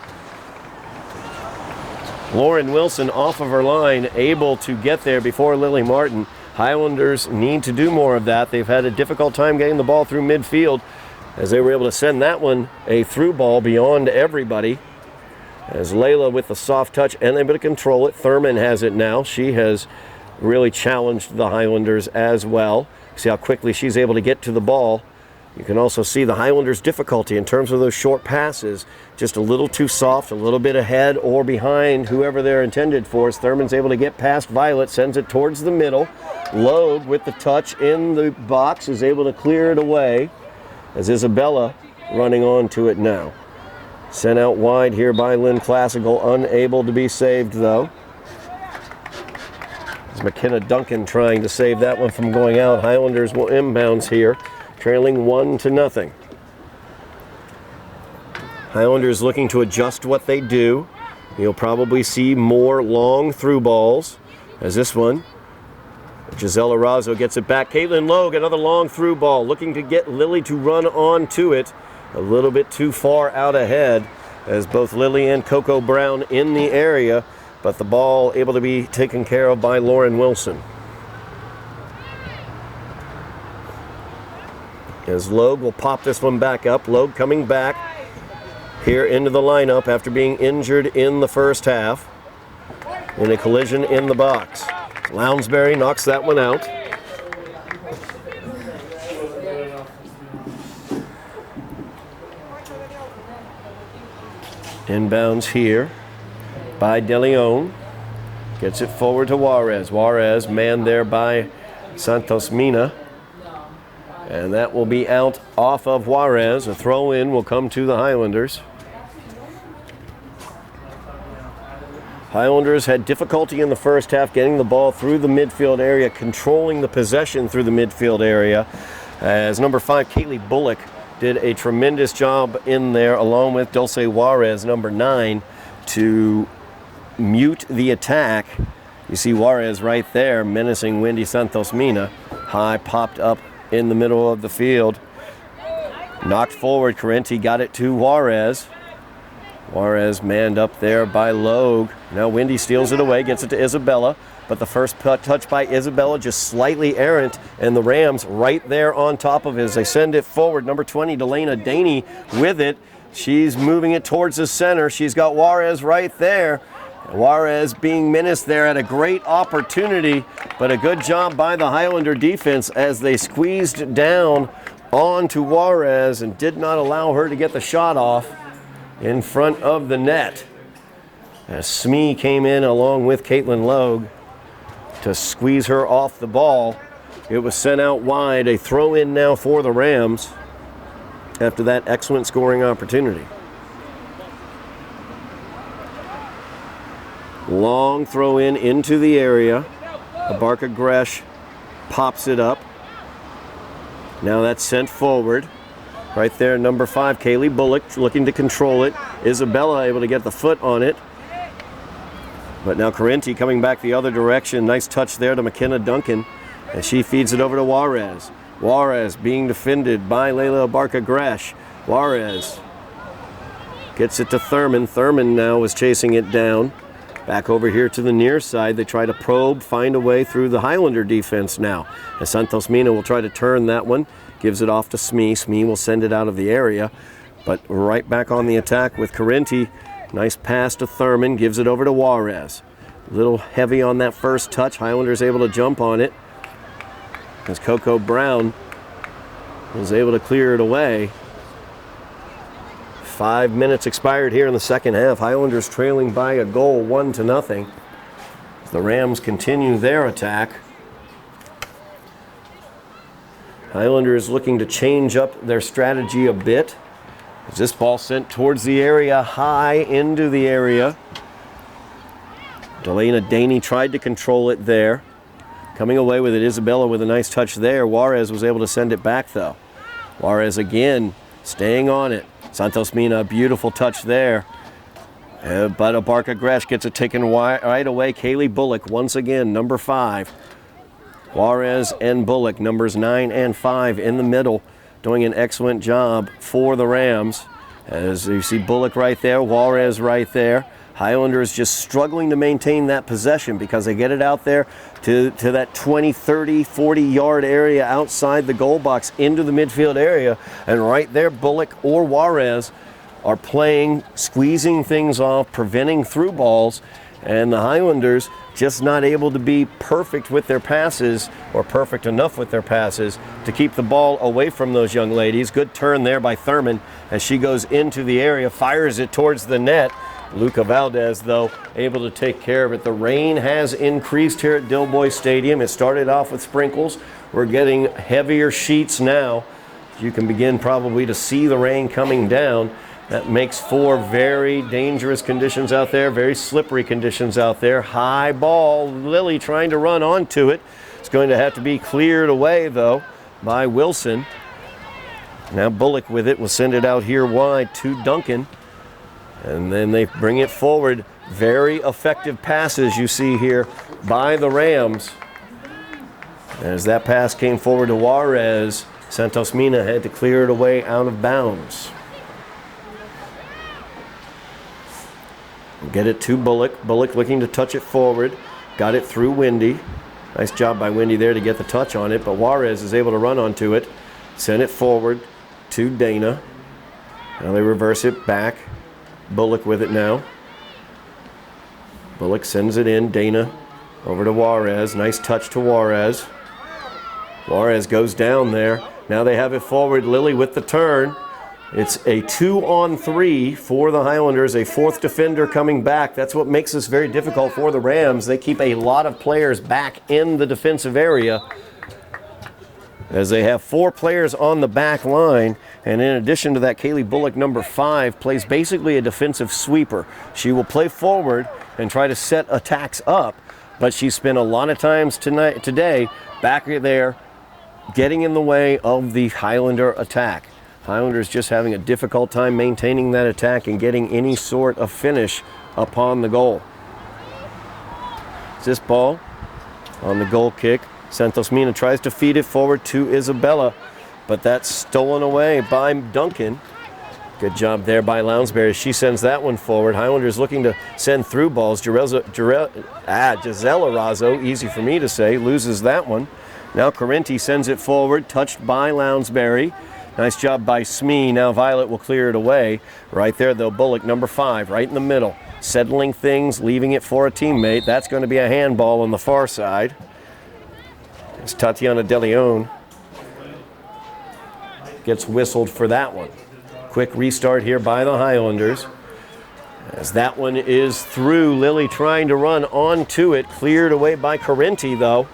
Lauren Wilson off of her line, able to get there before Lily Martin. Highlanders need to do more of that. They've had a difficult time getting the ball through midfield as they were able to send that one a through ball beyond everybody. As Layla with the soft touch and able to control it. Thurman has it now. She has really challenged the Highlanders as well. See how quickly she's able to get to the ball. You can also see the Highlanders' difficulty in terms of those short passes. Just a little too soft, a little bit ahead or behind whoever they're intended for. As Thurman's able to get past Violet, sends it towards the middle. Logue with the touch in the box is able to clear it away as Isabella running on to it now. Sent out wide here by Lynn Classical, unable to be saved though. It's McKenna Duncan trying to save that one from going out. Highlanders will inbounds here, trailing 1-0. Highlanders looking to adjust what they do. You'll probably see more long through balls as this one. Gisela Razzo gets it back. Caitlin Logue, another long through ball, looking to get Lily to run on to it. A little bit too far out ahead as both Lily and Coco Brown in the area, but the ball able to be taken care of by Lauren Wilson. As Logue will pop this one back up. Logue coming back here into the lineup after being injured in the first half in a collision in the box. Lounsbury knocks that one out. Inbounds here by De Leon. Gets it forward to Juarez. Juarez manned there by Santos Mina. And that will be out off of Juarez. A throw in will come to the Highlanders. Highlanders had difficulty in the first half getting the ball through the midfield area, controlling the possession through the midfield area. As number 5, Kaylee Bullock, did a tremendous job in there, along with Dulce Juarez, number 9, to mute the attack. You see Juarez right there menacing Wendy Santos Mina. High popped up in the middle of the field. Knocked forward, Correnti got it to Juarez. Juarez manned up there by Logue. Now Wendy steals it away, gets it to Isabella. But the first touch by Isabella just slightly errant, and the Rams right there on top of it as they send it forward. Number 20, Delana Daney with it. She's moving it towards the center. She's got Juarez right there. Juarez being menaced there at a great opportunity, but a good job by the Highlander defense as they squeezed down onto Juarez and did not allow her to get the shot off in front of the net. As Smee came in along with Caitlin Logue. to squeeze her off the ball. It was sent out wide. A throw in now for the Rams after that excellent scoring opportunity. Long throw in into the area. Abarca Gresh pops it up. Now that's sent forward. Right there, number 5, Kaylee Bullock looking to control it. Isabella able to get the foot on it. But now Correnti coming back the other direction. Nice touch there to McKenna Duncan. And she feeds it over to Juarez. Juarez being defended by Layla Abarca Gresh. Juarez gets it to Thurman. Thurman now is chasing it down. Back over here to the near side. They try to probe, find a way through the Highlander defense now. And Santos Mina will try to turn that one. Gives it off to Smee. Smee will send it out of the area. But right back on the attack with Correnti. Nice pass to Thurman. Gives it over to Juarez. A little heavy on that first touch. Highlanders able to jump on it. As Coco Brown was able to clear it away. 5 minutes expired here in the second half. Highlanders trailing by a goal, 1-0. The Rams continue their attack. Highlanders looking to change up their strategy a bit. As this ball sent towards the area, high into the area. Delana Daney tried to control it there. Coming away with it, Isabella with a nice touch there. Juarez was able to send it back though. Juarez again staying on it. Santos Mina, beautiful touch there. But Abarca Gresh gets it taken right away. Kaylee Bullock once again, number 5. Juarez and Bullock, numbers 9 and 5 in the middle, doing an excellent job for the Rams. As you see Bullock right there, Juarez right there. Highlanders just struggling to maintain that possession because they get it out there to that 20, 30, 40-yard area outside the goal box into the midfield area. And right there, Bullock or Juarez are playing, squeezing things off, preventing through balls. And the Highlanders just not able to be perfect with their passes or perfect enough with their passes to keep the ball away from those young ladies. Good turn there by Thurman as she goes into the area, fires it towards the net. Luca Valdez, though, able to take care of it. The rain has increased here at Dilboy Stadium. It started off with sprinkles. We're getting heavier sheets now. You can begin probably to see the rain coming down. That makes for very dangerous conditions out there, very slippery conditions out there. High ball, Lily trying to run onto it. It's going to have to be cleared away, though, by Wilson. Now Bullock with it will send it out here wide to Duncan. And then they bring it forward. Very effective passes you see here by the Rams. As that pass came forward to Juarez, Santos Mina had to clear it away out of bounds. Get it to Bullock. Bullock looking to touch it forward. Got it through Wendy. Nice job by Wendy there to get the touch on it, but Juarez is able to run onto it. Send it forward to Dana. Now they reverse it back. Bullock with it now. Bullock sends it in. Dana over to Juarez. Nice touch to Juarez. Juarez goes down there. Now they have it forward. Lily with the turn. It's a 2-on-3 for the Highlanders. A 4th defender coming back. That's what makes this very difficult for the Rams. They keep a lot of players back in the defensive area, as they have 4 players on the back line. And in addition to that, Kaylee Bullock, number 5, plays basically a defensive sweeper. She will play forward and try to set attacks up, but she spent a lot of times today back there getting in the way of the Highlander attack. Highlanders just having a difficult time maintaining that attack and getting any sort of finish upon the goal. This ball on the goal kick. Santos Mina tries to feed it forward to Isabella, but that's stolen away by Duncan. Good job there by Lounsbury. She sends that one forward. Highlanders looking to send through balls. Gisela Razzo, easy for me to say, loses that one. Now Correnti sends it forward, touched by Lounsbury. Nice job by Smee. Now Violet will clear it away. Right there, though, Bullock, number 5, right in the middle. Settling things, leaving it for a teammate. That's going to be a handball on the far side. It's Tatiana DeLeon. Gets whistled for that one. Quick restart here by the Highlanders. As that one is through, Lily trying to run onto it, cleared away by Correnti though.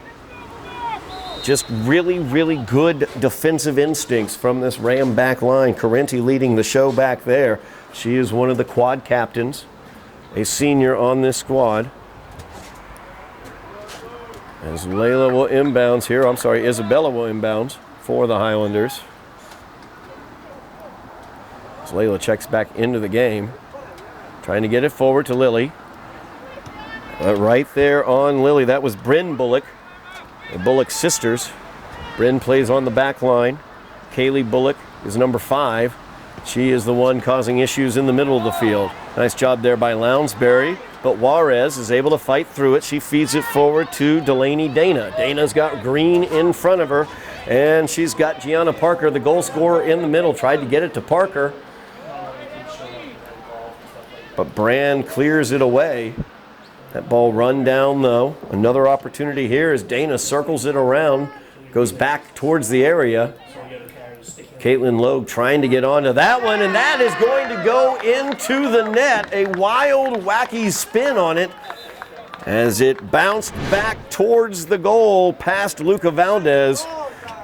Just really, really good defensive instincts from this Ram back line. Correnti leading the show back there. She is one of the quad captains, a senior on this squad. As Layla will inbounds here, Isabella will inbounds for the Highlanders. As Layla checks back into the game, trying to get it forward to Lily. Right there on Lily, that was Bryn Bullock. The Bullock sisters. Bryn plays on the back line. Kaylee Bullock is number 5. She is the one causing issues in the middle of the field. Nice job there by Lounsbury, but Juarez is able to fight through it. She feeds it forward to Delaney Dana. Dana's got Green in front of her, and she's got Gianna Parker, the goal scorer, in the middle. Tried to get it to Parker, but Brand clears it away. That ball run down though. Another opportunity here as Dana circles it around, goes back towards the area. Caitlin Logue trying to get onto that one, and that is going to go into the net. A wild, wacky spin on it as it bounced back towards the goal past Luca Valdez.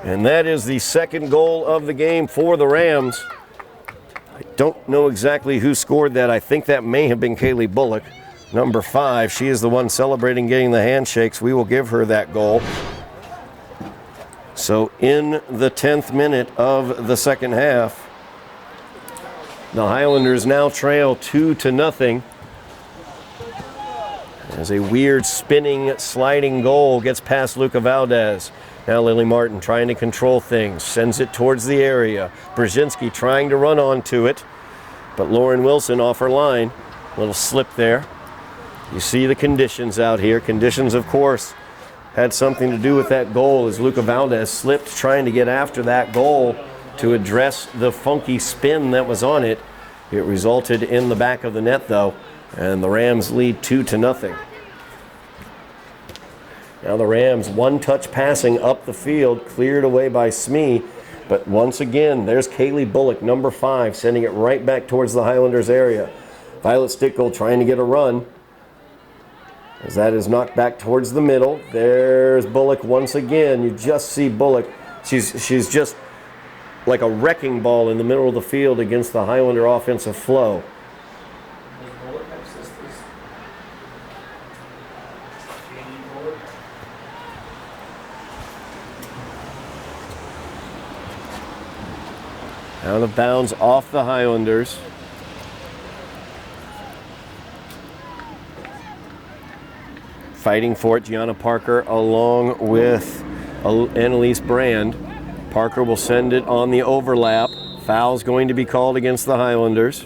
And that is the second goal of the game for the Rams. I don't know exactly who scored that. I think that may have been Kaylee Bullock, number 5. She is the one celebrating getting the handshakes. We will give her that goal. So in the 10th minute of the second half, the Highlanders now trail 2-0. As a weird spinning, sliding goal gets past Luca Valdez. Now Lily Martin trying to control things, sends it towards the area. Brzezinski trying to run onto it, but Lauren Wilson off her line. Little slip there. You see the conditions out here. Conditions, of course, had something to do with that goal as Luca Valdez slipped trying to get after that goal to address the funky spin that was on it. It resulted in the back of the net though, and the Rams lead 2-0. Now the Rams one-touch passing up the field, cleared away by Smee, but once again, there's Kaylee Bullock, number 5, sending it right back towards the Highlanders area. Violet Stickle trying to get a run, as that is knocked back towards the middle. There's Bullock once again. You just see Bullock. She's just like a wrecking ball in the middle of the field against the Highlander offensive flow. Out of bounds off the Highlanders. Fighting for it, Gianna Parker along with Annalise Brand. Parker will send it on the overlap. Foul's going to be called against the Highlanders.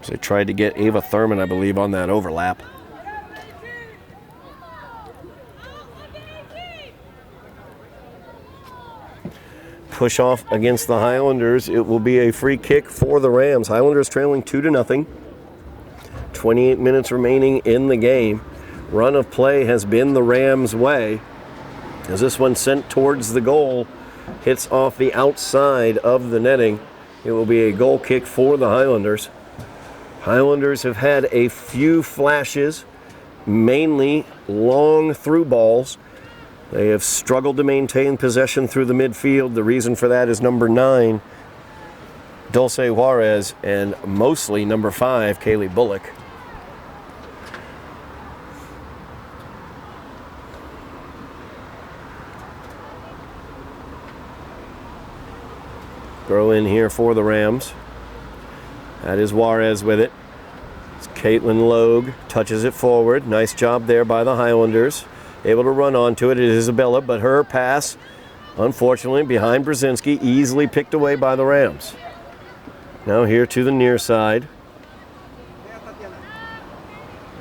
So they tried to get Ava Thurman, I believe, on that overlap. Push off against the Highlanders. It will be a free kick for the Rams. Highlanders trailing 2-0. 28 minutes remaining in the game. Run of play has been the Rams' way, as this one sent towards the goal hits off the outside of the netting. It will be a goal kick for the Highlanders. Highlanders have had a few flashes, mainly long through balls. They have struggled to maintain possession through the midfield. The reason for that is number 9, Dulce Juarez, and mostly number 5, Kaylee Bullock. Throw in here for the Rams. That is Juarez with it. It's Caitlin Logue, touches it forward. Nice job there by the Highlanders. Able to run onto it. It is Isabella, but her pass, unfortunately, behind Brzezinski, easily picked away by the Rams. Now here to the near side.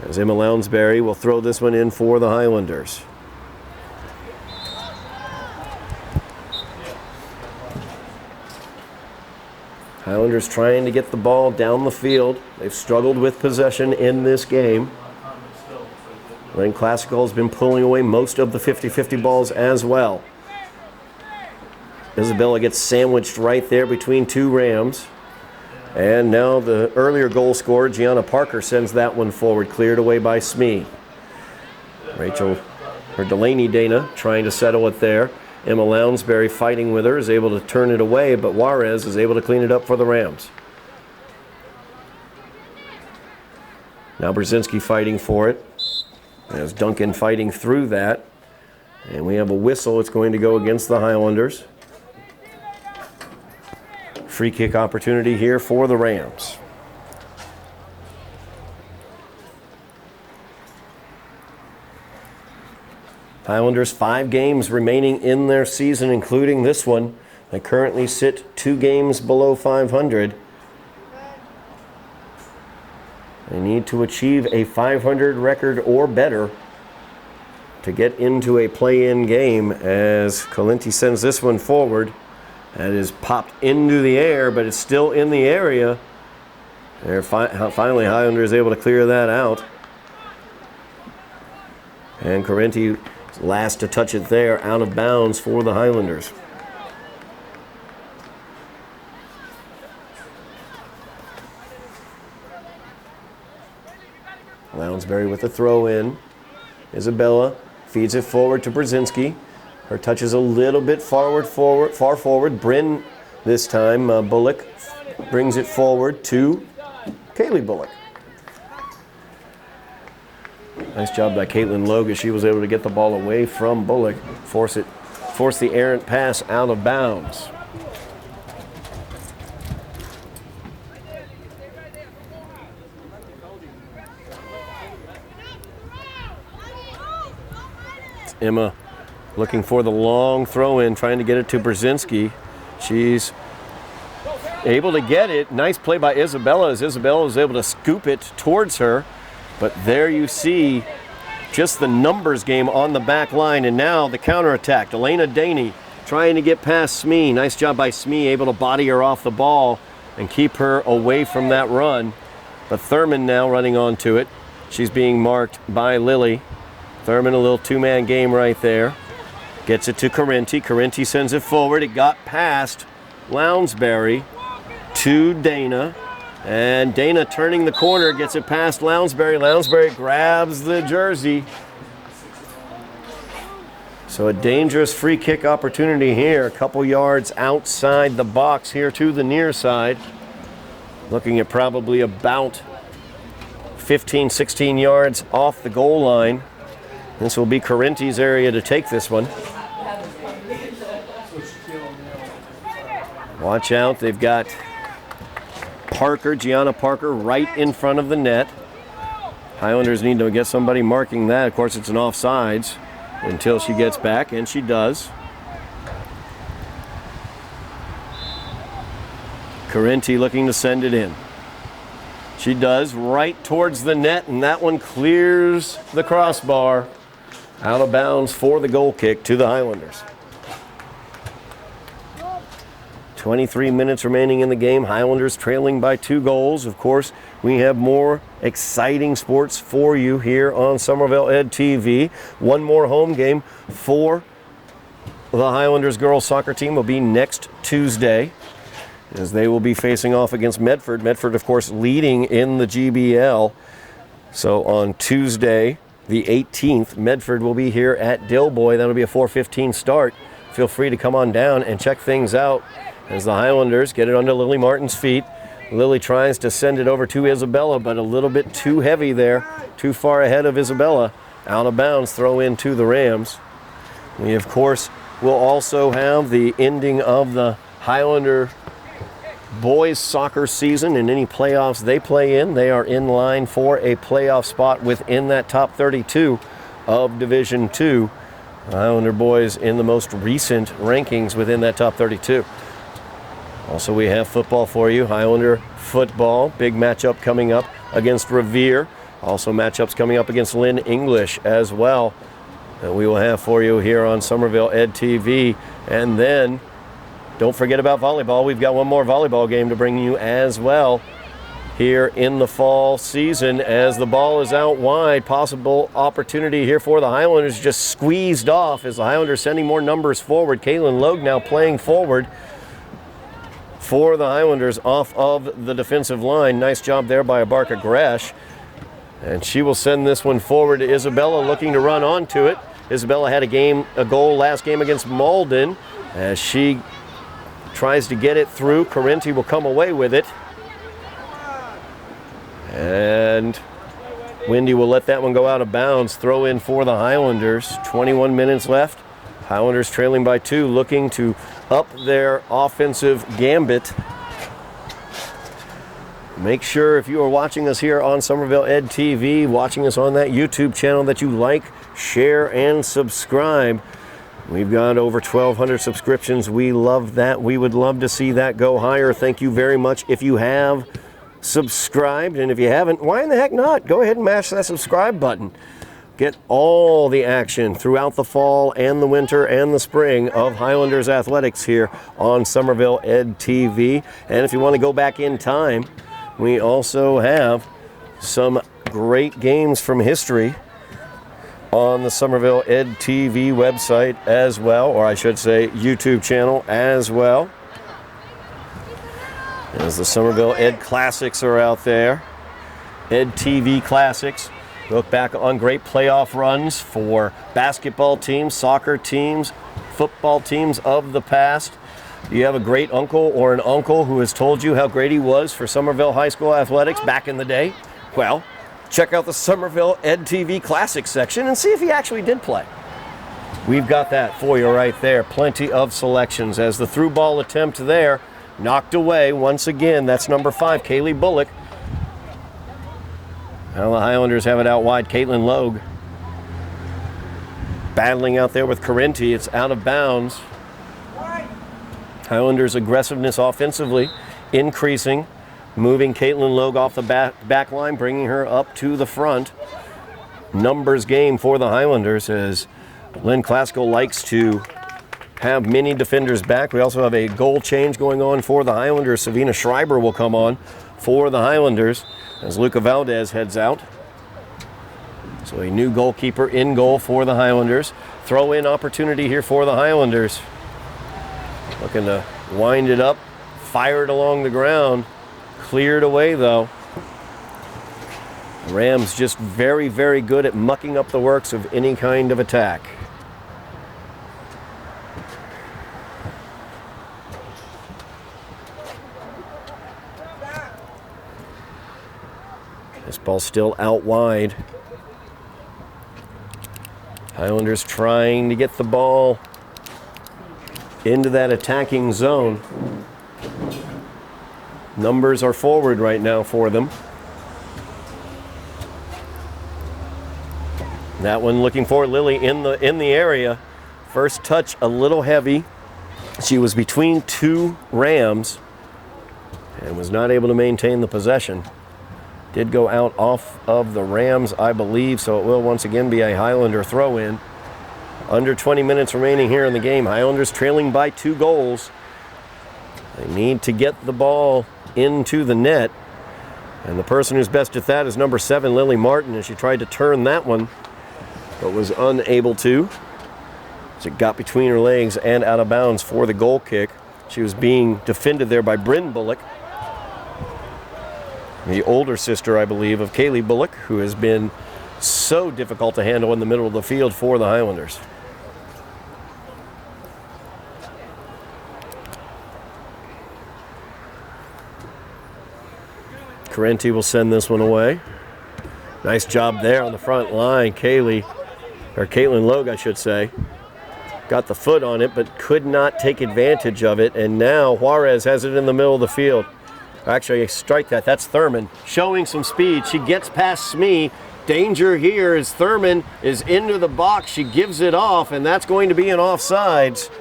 As Emma Lounsbury will throw this one in for the Highlanders. Highlanders trying to get the ball down the field. They've struggled with possession in this game. Lynn Classical has been pulling away most of the 50-50 balls as well. Isabella gets sandwiched right there between two Rams. And now the earlier goal scorer, Gianna Parker, sends that one forward, cleared away by Smee. Delaney Dana trying to settle it there. Emma Lounsbury fighting with her, is able to turn it away, but Juarez is able to clean it up for the Rams. Now Brzezinski fighting for it. As Duncan fighting through that. And we have a whistle. It's going to go against the Highlanders. Free kick opportunity here for the Rams. Highlanders 5 games remaining in their season, including this one. They currently sit 2 games below 500. They need to achieve a 500 record or better to get into a play-in game, as Calenti sends this one forward. That is popped into the air, but it's still in the area. There, finally, Highlander is able to clear that out. And Calenti last to touch it there, out of bounds for the Highlanders. Lounsbury with the throw in. Isabella feeds it forward to Brzezinski. Her touch is a little bit far forward. Bryn this time. Bullock brings it forward to Kaylee Bullock. Nice job by Caitlin Logan. She was able to get the ball away from Bullock, force the errant pass out of bounds. It's Emma looking for the long throw in, trying to get it to Brzezinski. She's able to get it. Nice play by Isabella, as Isabella is able to scoop it towards her. But there you see just the numbers game on the back line, and now the counterattack. Elena Daney trying to get past Smee. Nice job by Smee, able to body her off the ball and keep her away from that run. But Thurman now running onto it. She's being marked by Lily. Thurman, a little two-man game right there. Gets it to Calenti. Calenti sends it forward. It got past Lounsbury to Dana. And Dana turning the corner, gets it past Lounsbury. Lounsbury grabs the jersey. So a dangerous free kick opportunity here. A couple yards outside the box here to the near side. Looking at probably about 15, 16 yards off the goal line. This will be Calenti's area to take this one. Watch out, they've got Gianna Parker right in front of the net. Highlanders need to get somebody marking that. Of course, it's an offsides until she gets back, and she does. Calenti looking to send it in. She does, right towards the net, and that one clears the crossbar. Out of bounds for the goal kick to the Highlanders. 23 minutes remaining in the game. Highlanders trailing by 2 goals. Of course, we have more exciting sports for you here on Somerville Ed TV. One more home game for the Highlanders girls soccer team will be next Tuesday, as they will be facing off against Medford. Medford, of course, leading in the GBL. So on Tuesday, the 18th, Medford will be here at Dilboy. That'll be a 4:15 start. Feel free to come on down and check things out as the Highlanders get it under Lily Martin's feet. Lily tries to send it over to Isabella, but a little bit too heavy there, too far ahead of Isabella. Out of bounds, throw in to the Rams. We, of course, will also have the ending of the Highlander boys soccer season, and any playoffs they play in, they are in line for a playoff spot within that top 32 of Division II. Highlander boys in the most recent rankings within that top 32. Also, we have football for you. Highlander football, big matchup coming up against Revere. Also matchups coming up against Lynn English as well, that we will have for you here on Somerville Ed TV. And then don't forget about volleyball. We've got one more volleyball game to bring you as well. here in the fall season as the ball is out wide. Possible opportunity here for the Highlanders, just squeezed off as the Highlanders sending more numbers forward. Caitlin Logue now playing forward for the Highlanders off of the defensive line. Nice job there by Abarka Gresh. And she will send this one forward to Isabella, looking to run onto it. Isabella had a goal last game against Malden. As she tries to get it through, Correnti will come away with it. And Wendy will let that one go out of bounds. Throw in for the Highlanders. 21 minutes left. Highlanders trailing by 2, looking to up their offensive gambit. Make sure if you are watching us here on Somerville Ed TV, watching us on that YouTube channel, that you like, share, and subscribe. We've got over 1,200 subscriptions. We love that. We would love to see that go higher. Thank you very much if you have subscribed, and if you haven't, why in the heck not? Go ahead and mash that subscribe button. Get all the action throughout the fall and the winter and the spring of Highlanders athletics here on Somerville Ed TV. And if you want to go back in time, we also have some great games from history on the Somerville Ed TV website as well, or I should say YouTube channel as well. As the Somerville Ed Classics are out there. Ed TV Classics. Look back on great playoff runs for basketball teams, soccer teams, football teams of the past. Do you have a great uncle or an uncle who has told you how great he was for Somerville High School athletics back in the day? Well, check out the Somerville Ed TV Classics section and see if he actually did play. We've got that for you right there. Plenty of selections as the through ball attempt there knocked away once again. That's number 5, Kaylee Bullock. Now the Highlanders have it out wide. Caitlin Logue battling out there with Correnti. It's out of bounds. Highlanders' aggressiveness offensively increasing, moving Caitlin Logue off the back line, bringing her up to the front. Numbers game for the Highlanders as Lynn Classical likes to have many defenders back. We also have a goal change going on for the Highlanders. Savina Schreiber will come on for the Highlanders as Luca Valdez heads out. So a new goalkeeper in goal for the Highlanders. Throw in opportunity here for the Highlanders. Looking to wind it up, fire it along the ground. Cleared away though. Rams just very, very good at mucking up the works of any kind of attack. This ball still out wide. Highlanders trying to get the ball into that attacking zone. Numbers are forward right now for them. That one looking for Lily in the area. First touch a little heavy. She was between 2 Rams and was not able to maintain the possession. Did go out off of the Rams, I believe, so it will once again be a Highlander throw-in. Under 20 minutes remaining here in the game. Highlanders trailing by 2 goals. They need to get the ball into the net. And the person who's best at that is number 7, Lily Martin, as she tried to turn that one, but was unable to. As it got between her legs and out of bounds for the goal kick. She was being defended there by Bryn Bullock, the older sister, I believe, of Kaylee Bullock, who has been so difficult to handle in the middle of the field for the Highlanders. Correnti will send this one away. Nice job there on the front line. Caitlin Logue, I should say, got the foot on it, but could not take advantage of it. And now Juarez has it in the middle of the field. Actually, strike that. That's Thurman showing some speed. She gets past Smee. Danger here as Thurman is into the box. She gives it off, and that's going to be an offsides.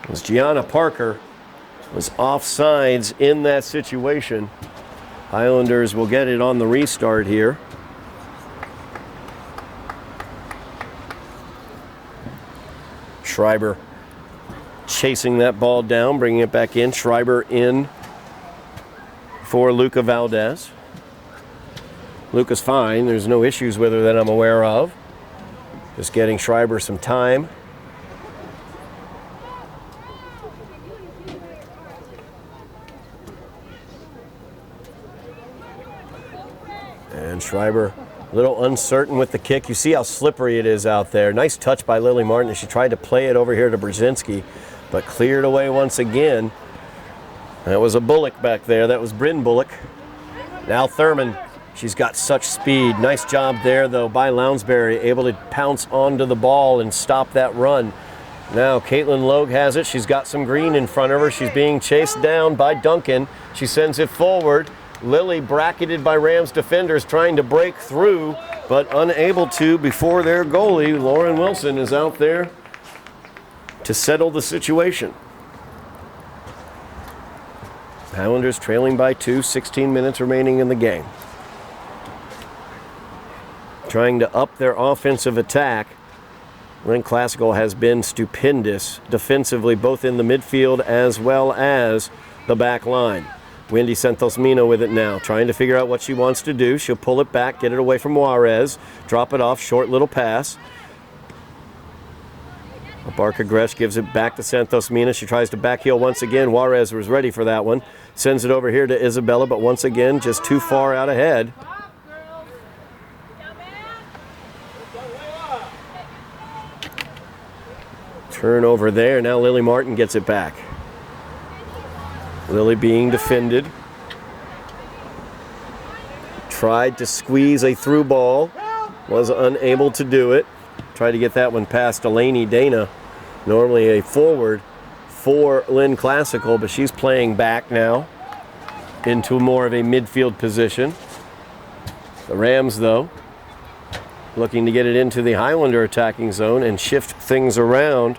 As Gianna Parker was offsides in that situation. Highlanders will get it on the restart here. Schreiber chasing that ball down, bringing it back in. Schreiber in for Luca Valdez. Luca's fine. There's no issues with her that I'm aware of. Just getting Schreiber some time. And Schreiber a little uncertain with the kick. You see how slippery it is out there. Nice touch by Lily Martin as she tried to play it over here to Brzezinski, but cleared away once again. That was a Bullock back there. That was Bryn Bullock. Now Thurman. She's got such speed. Nice job there, though, by Lounsbury, able to pounce onto the ball and stop that run. Now Caitlin Logue has it. She's got some green in front of her. She's being chased down by Duncan. She sends it forward. Lily bracketed by Rams defenders trying to break through, but unable to before their goalie, Lauren Wilson, is out there to settle the situation. Highlanders trailing by 2, 16 minutes remaining in the game. Trying to up their offensive attack. Lynn Classical has been stupendous defensively, both in the midfield as well as the back line. Wendy Santos-Mina with it now, trying to figure out what she wants to do. She'll pull it back, get it away from Juarez, drop it off, short little pass. Barca Gresh gives it back to Santos-Mina. She tries to backheel once again. Juarez was ready for that one. Sends it over here to Isabella, but once again, just too far out ahead. Turnover there. Now Lily Martin gets it back. Lily being defended. Tried to squeeze a through ball. Was unable to do it. Tried to get that one past Delaney Dana. Normally a forward for Lynn Classical, but she's playing back now into more of a midfield position. The Rams, though, looking to get it into the Highlander attacking zone and shift things around.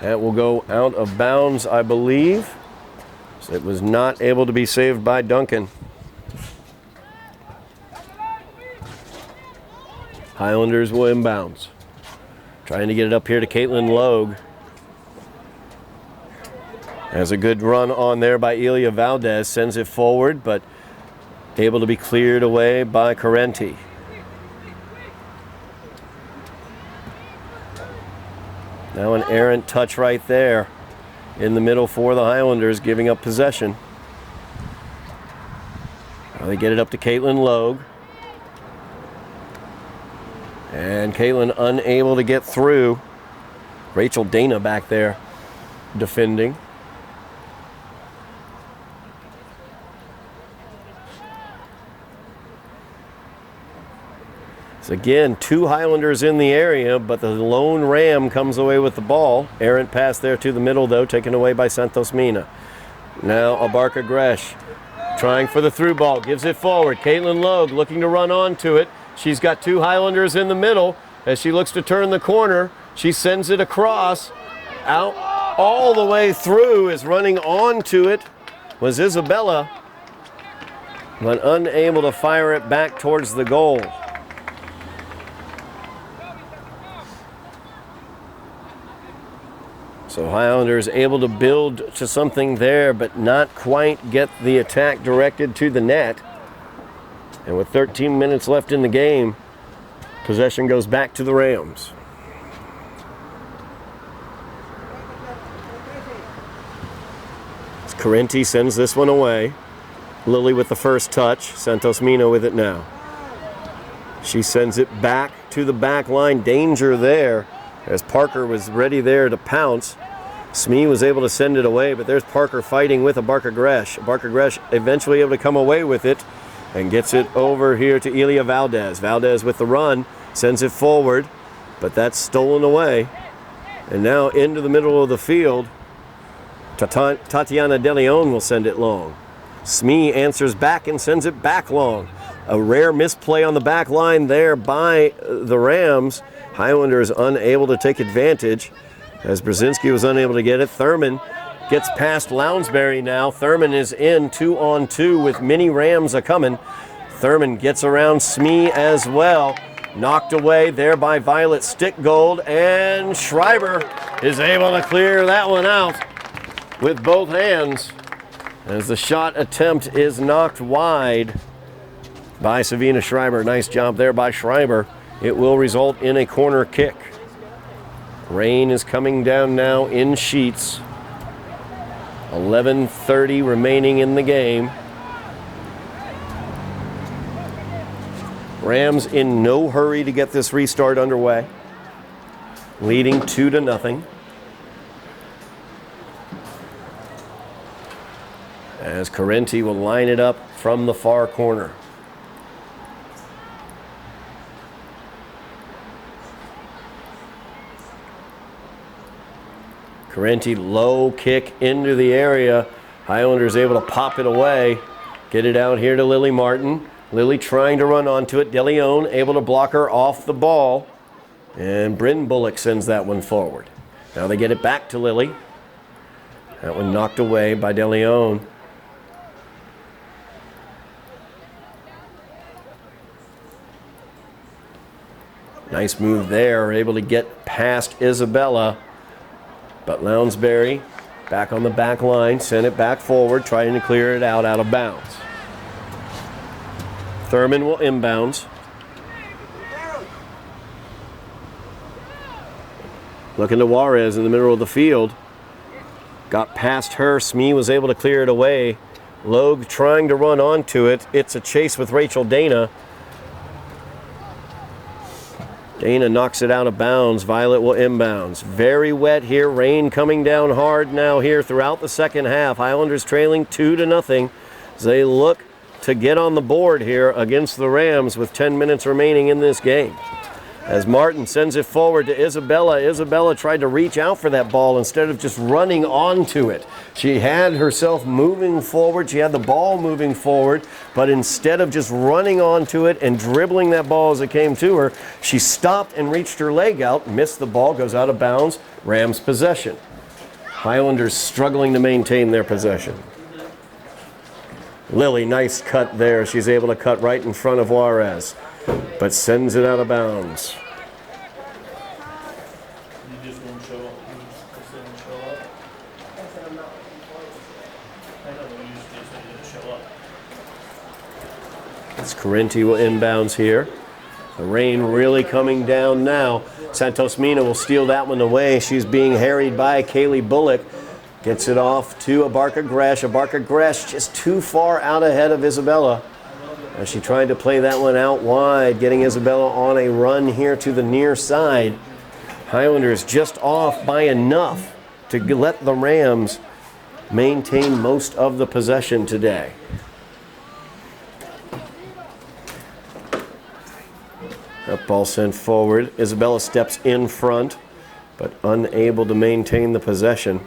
That will go out of bounds, I believe. So it was not able to be saved by Duncan. Highlanders will inbounds. Trying to get it up here to Caitlin Logue. Has a good run on there by Elia Valdez. Sends it forward, but able to be cleared away by Carenti. Now an errant touch right there in the middle for the Highlanders, giving up possession. Now they get it up to Caitlin Logue. And Caitlin unable to get through. Rachel Dana back there defending. So again, 2 Highlanders in the area, but the lone Ram comes away with the ball. Errant pass there to the middle, though, taken away by Santos Mina. Now Abarca Gresh trying for the through ball, gives it forward. Caitlin Logue looking to run onto it. She's got 2 Highlanders in the middle. As she looks to turn the corner, she sends it across. Out all the way through, is running onto it was Isabella, but unable to fire it back towards the goal. So Highlanders able to build to something there, but not quite get the attack directed to the net. And with 13 minutes left in the game, possession goes back to the Rams. Carenti sends this one away. Lily with the first touch. Santos Mina with it now. She sends it back to the back line. Danger there as Parker was ready there to pounce. Smee was able to send it away, but there's Parker fighting with Abarca Gresh. Abarca Gresh eventually able to come away with it and gets it over here to Elia Valdez. Valdez with the run, sends it forward, but that's stolen away. And now into the middle of the field, Tatiana De Leon will send it long. Smee answers back and sends it back long. A rare misplay on the back line there by the Rams. Highlanders unable to take advantage as Brzezinski was unable to get it. Thurman gets past Lounsbury now. Thurman is in 2-on-2 with many Rams a-coming. Thurman gets around Smee as well. Knocked away there by Violet Stickgold, and Schreiber is able to clear that one out with both hands as the shot attempt is knocked wide by Savina Schreiber. Nice job there by Schreiber. It will result in a corner kick. Rain is coming down now in sheets. 11:30 remaining in the game. Rams in no hurry to get this restart underway, leading 2-0. As Carenti will line it up from the far corner. Carenti low kick into the area. Highlanders able to pop it away. Get it out here to Lily Martin. Lily trying to run onto it. DeLeon able to block her off the ball. And Bryn Bullock sends that one forward. Now they get it back to Lily. That one knocked away by DeLeon. Nice move there. Able to get past Isabella. But Lounsbury back on the back line. Sent it back forward. Trying to clear it out of bounds. Thurman will inbounds. Looking to Juarez in the middle of the field. Got past her. Smee was able to clear it away. Logue trying to run onto it. It's a chase with Rachel Dana. Dana knocks it out of bounds. Violet will inbounds. Very wet here. Rain coming down hard now here throughout the second half. Highlanders trailing 2-0 as they look to get on the board here against the Rams with 10 minutes remaining in this game. As Martin sends it forward to Isabella. Isabella tried to reach out for that ball instead of just running onto it. She had herself moving forward. She had the ball moving forward, but instead of just running onto it and dribbling that ball as it came to her, she stopped and reached her leg out, missed the ball, goes out of bounds. Rams possession. Highlanders struggling to maintain their possession. Lily, nice cut there. She's able to cut right in front of Juarez, but sends it out of bounds. You just won't show up. You just didn't show up. I know, but you just didn't show up. As Carenti will inbounds here. The rain really coming down now. Santos Mina will steal that one away. She's being harried by Kaylee Bullock. Gets it off to Abarca Gresh. Abarca Gresh just too far out ahead of Isabella. As she tried to play that one out wide, getting Isabella on a run here to the near side. Highlanders just off by enough to let the Rams maintain most of the possession today. That ball sent forward. Isabella steps in front, but unable to maintain the possession.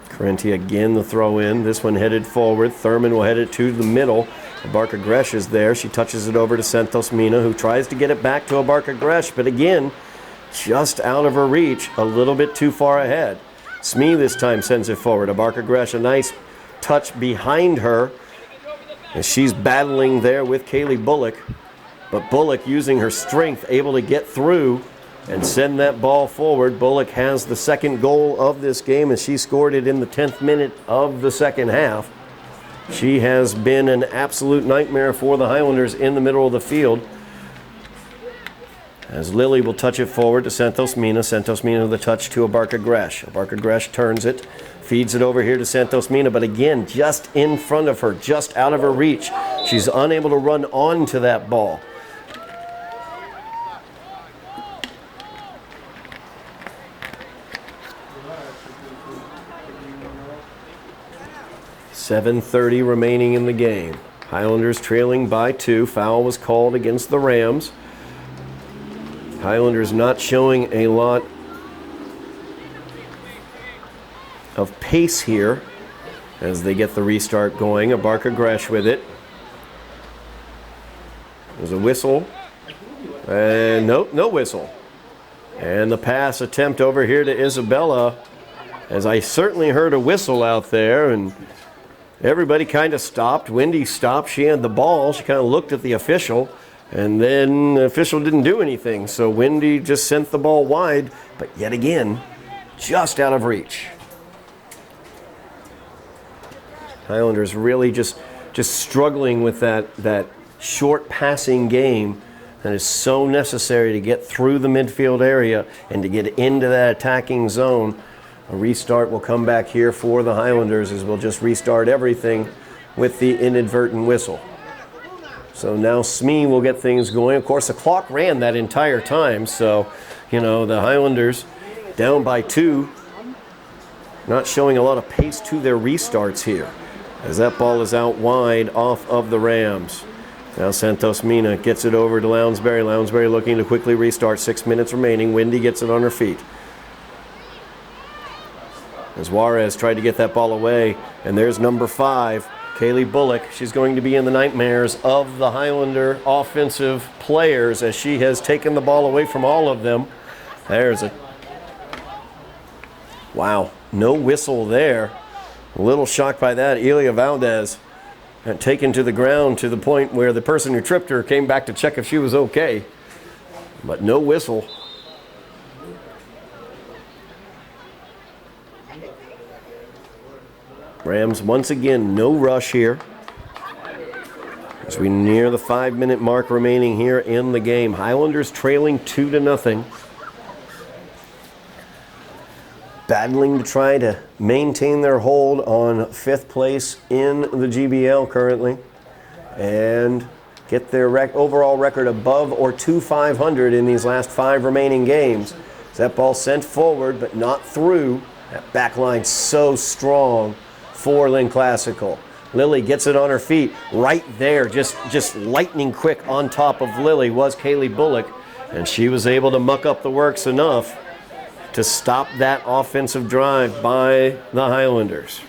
Carenti again the throw in. This one headed forward. Thurman will head it to the middle. Abarca Gresh is there. She touches it over to Santos Mina, who tries to get it back to Abarca Gresh, but again, just out of her reach, a little bit too far ahead. Smee this time sends it forward. Abarca Gresh, a nice touch behind her as she's battling there with Kaylee Bullock, but Bullock using her strength able to get through and send that ball forward. Bullock has the second goal of this game as she scored it in the 10th minute of the second half. She has been an absolute nightmare for the Highlanders in the middle of the field. As Lily will touch it forward to Santos Mina. Santos Mina with a touch to Abarca Gresh. Abarca Gresh turns it, feeds it over here to Santos Mina, but again, just in front of her, just out of her reach. She's unable to run onto that ball. .7:30 remaining in the game. Highlanders trailing by 2. Foul was called against the Rams. Highlanders not showing a lot of pace here as they get the restart going. Abarca Gresh with it. There's a whistle. And no whistle. And the pass attempt over here to Isabella, as I certainly heard a whistle out there, and Everybody kind of stopped. Wendy stopped. She had the ball. She kind of looked at the official, and then the official didn't do anything. So Wendy just sent the ball wide, but yet again, just out of reach. Highlanders really just struggling with that short passing game that is so necessary to get through the midfield area and to get into that attacking zone. A restart will come back here for the Highlanders, as we'll just restart everything with the inadvertent whistle. So now Smee will get things going. Of course, the clock ran that entire time, so, you know, the Highlanders down by 2, not showing a lot of pace to their restarts here, as that ball is out wide off of the Rams. Now Santos Mina gets it over to Lounsbury. Lounsbury looking to quickly restart. 6 minutes remaining. Wendy gets it on her feet. As Juarez tried to get that ball away, and there's number 5, Kaylee Bullock. She's going to be in the nightmares of the Highlander offensive players, as she has taken the ball away from all of them. There's a... Wow, no whistle there. A little shocked by that. Elia Valdez had taken to the ground to the point where the person who tripped her came back to check if she was okay. But no whistle. Rams, once again, no rush here, as we near the 5-minute mark remaining here in the game. Highlanders trailing 2-0. Battling to try to maintain their hold on 5th place in the GBL currently and get their overall record above or to 500 in these last 5 remaining games. That ball sent forward but not through. That back line so strong for Lynn Classical. Lily gets it on her feet right there, just lightning quick on top of Lily was Kaylee Bullock, and she was able to muck up the works enough to stop that offensive drive by the Highlanders.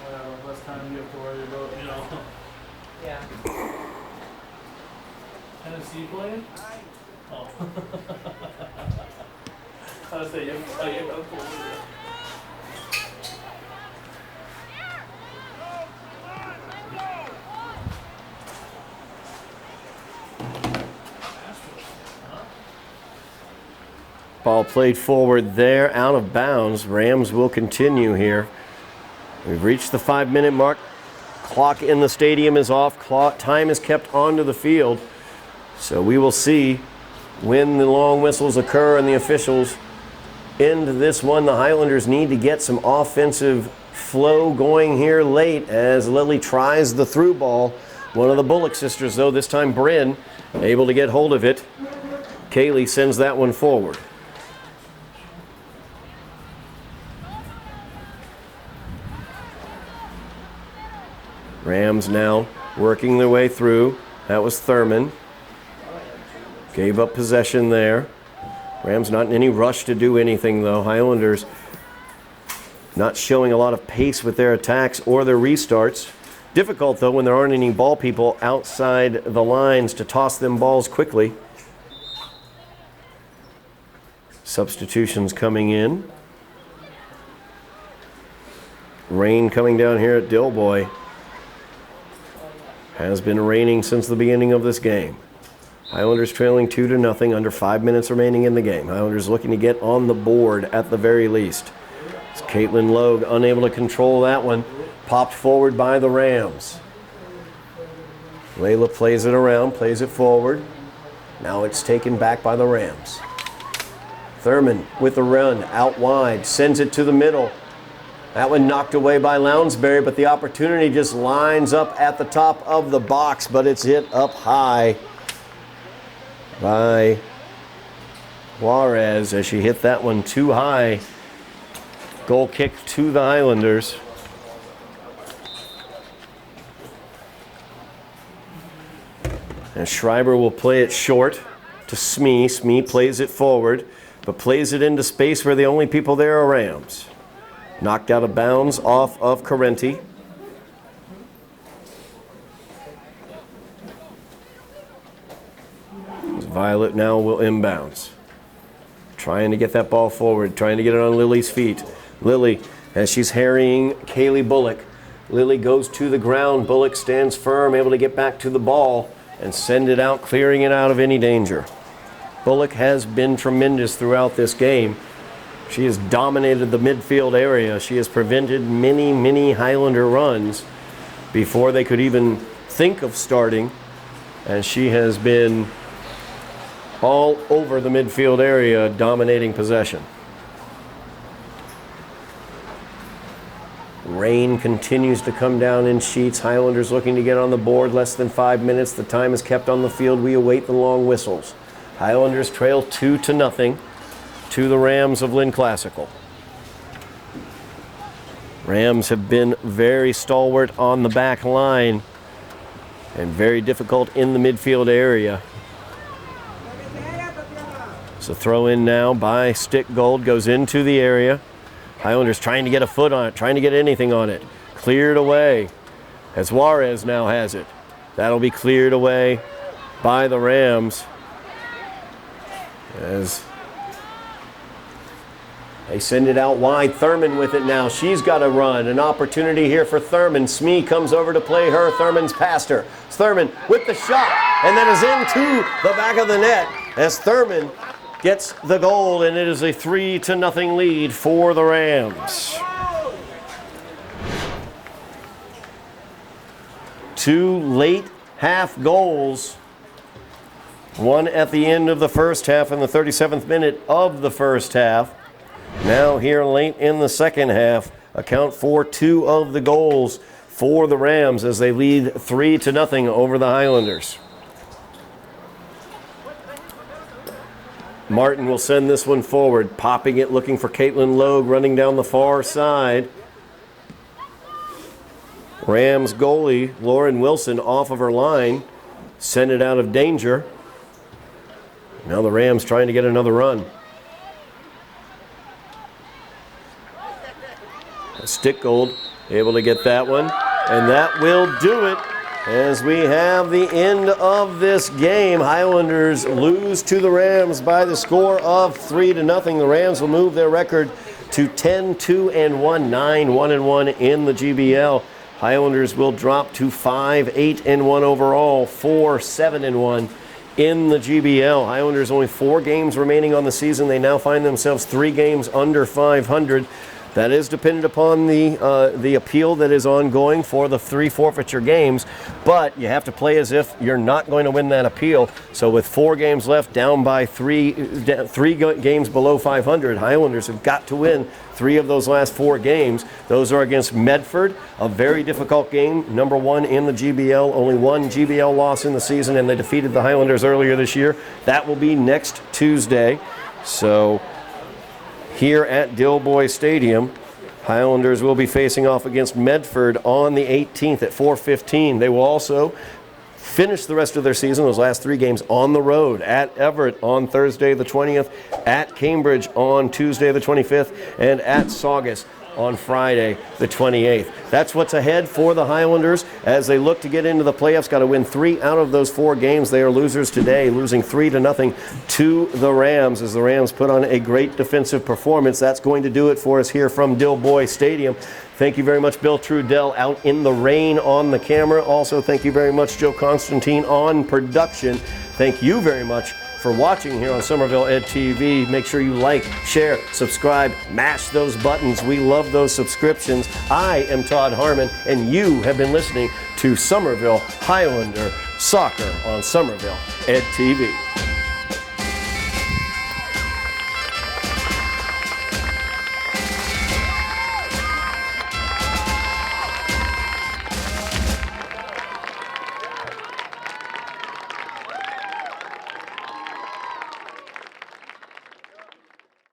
Well, less time you have to worry about, you know. Yeah. Tennessee playing? Oh. I was saying, you have to tell you about it. Ball played forward there, out of bounds. Rams will continue here. We've reached the 5-minute mark. Clock in the stadium is off. Time is kept onto the field. So we will see when the long whistles occur and the officials end this one. The Highlanders need to get some offensive flow going here late as Lily tries the through ball. One of the Bullock sisters, though, this time Bryn, able to get hold of it. Kaylee sends that one forward. Rams now working their way through. That was Thurman. Gave up possession there. Rams not in any rush to do anything, though. Highlanders not showing a lot of pace with their attacks or their restarts. Difficult, though, when there aren't any ball people outside the lines to toss them balls quickly. Substitutions coming in. Rain coming down here at Dilboy. Has been raining since the beginning of this game. Highlanders trailing 2-0, under 5 minutes remaining in the game. Highlanders looking to get on the board at the very least. It's Caitlin Logue unable to control that one. Popped forward by the Rams. Layla plays it around, plays it forward. Now it's taken back by the Rams. Thurman with the run, out wide, sends it to the middle. That one knocked away by Lounsbury, but the opportunity just lines up at the top of the box, but it's hit up high by Juarez as she hit that one too high. Goal kick to the Highlanders. And Schreiber will play it short to Smee. Smee plays it forward, but plays it into space where the only people there are Rams. Knocked out of bounds off of Carenti. Violet now will inbounds. Trying to get that ball forward, trying to get it on Lily's feet. Lily as she's harrying Kaylee Bullock. Lily goes to the ground. Bullock stands firm, able to get back to the ball and send it out, clearing it out of any danger. Bullock has been tremendous throughout this game. She has dominated the midfield area. She has prevented many, many Highlander runs before they could even think of starting, and she has been all over the midfield area, dominating possession. Rain continues to come down in sheets. Highlanders looking to get on the board. Less than 5 minutes. The time is kept on the field. We await the long whistles. Highlanders trail 2-0 to the Rams of Lynn Classical. Rams have been very stalwart on the back line and very difficult in the midfield area. So throw in now by Stick Gold, goes into the area. Highlanders trying to get a foot on it, trying to get anything on it. Cleared away as Juarez now has it. That'll be cleared away by the Rams as they send it out wide. Thurman with it now. She's got a run. An opportunity here for Thurman. Smee comes over to play her. Thurman's past her. Thurman with the shot, and that is into the back of the net as Thurman gets the goal, and it is a 3-0 lead for the Rams. 2 late half goals. One at the end of the first half in the 37th minute of the first half. Now here late in the second half, account for 2 of the goals for the Rams as they lead 3-0 over the Highlanders. Martin will send this one forward, popping it, looking for Caitlin Logue, running down the far side. Rams goalie Lauren Wilson off of her line, send it out of danger. Now the Rams trying to get another run. Stick Gold able to get that one, and that will do it. As we have the end of this game, Highlanders lose to the Rams by the score of 3-0. The Rams will move their record to 10-2-1, 9-1-1 in the GBL. Highlanders will drop to 5-8-1 overall, 4-7-1 in the GBL. Highlanders only 4 games remaining on the season. They now find themselves 3 games under 500. That is dependent upon the appeal that is ongoing for the 3 forfeiture games, but you have to play as if you're not going to win that appeal. So with 4 games left, down by 3 games below 500, Highlanders have got to win 3 of those last 4 games. Those are against Medford, a very difficult game, number 1 in the GBL, only 1 GBL loss in the season, and they defeated the Highlanders earlier this year. That will be next Tuesday. So here at Dilboy Stadium, Highlanders will be facing off against Medford on the 18th at 4:15. They will also finish the rest of their season, those last 3 games, on the road at Everett on Thursday the 20th, at Cambridge on Tuesday the 25th, and at Saugus on Friday the 28th. That's what's ahead for the Highlanders as they look to get into the playoffs. Got to win 3 out of those 4 games. They are losers today, losing 3-0 to the Rams as the Rams put on a great defensive performance. That's going to do it for us here from Dilboy Stadium. Thank you very much, Bill Trudell, out in the rain on the camera. Also, thank you very much, Joe Constantine, on production. Thank you very much for watching here on Somerville Ed TV. Make sure you like, share, subscribe, mash those buttons. We love those subscriptions. I am Todd Harmon, and you have been listening to Somerville Highlander Soccer on Somerville Ed TV.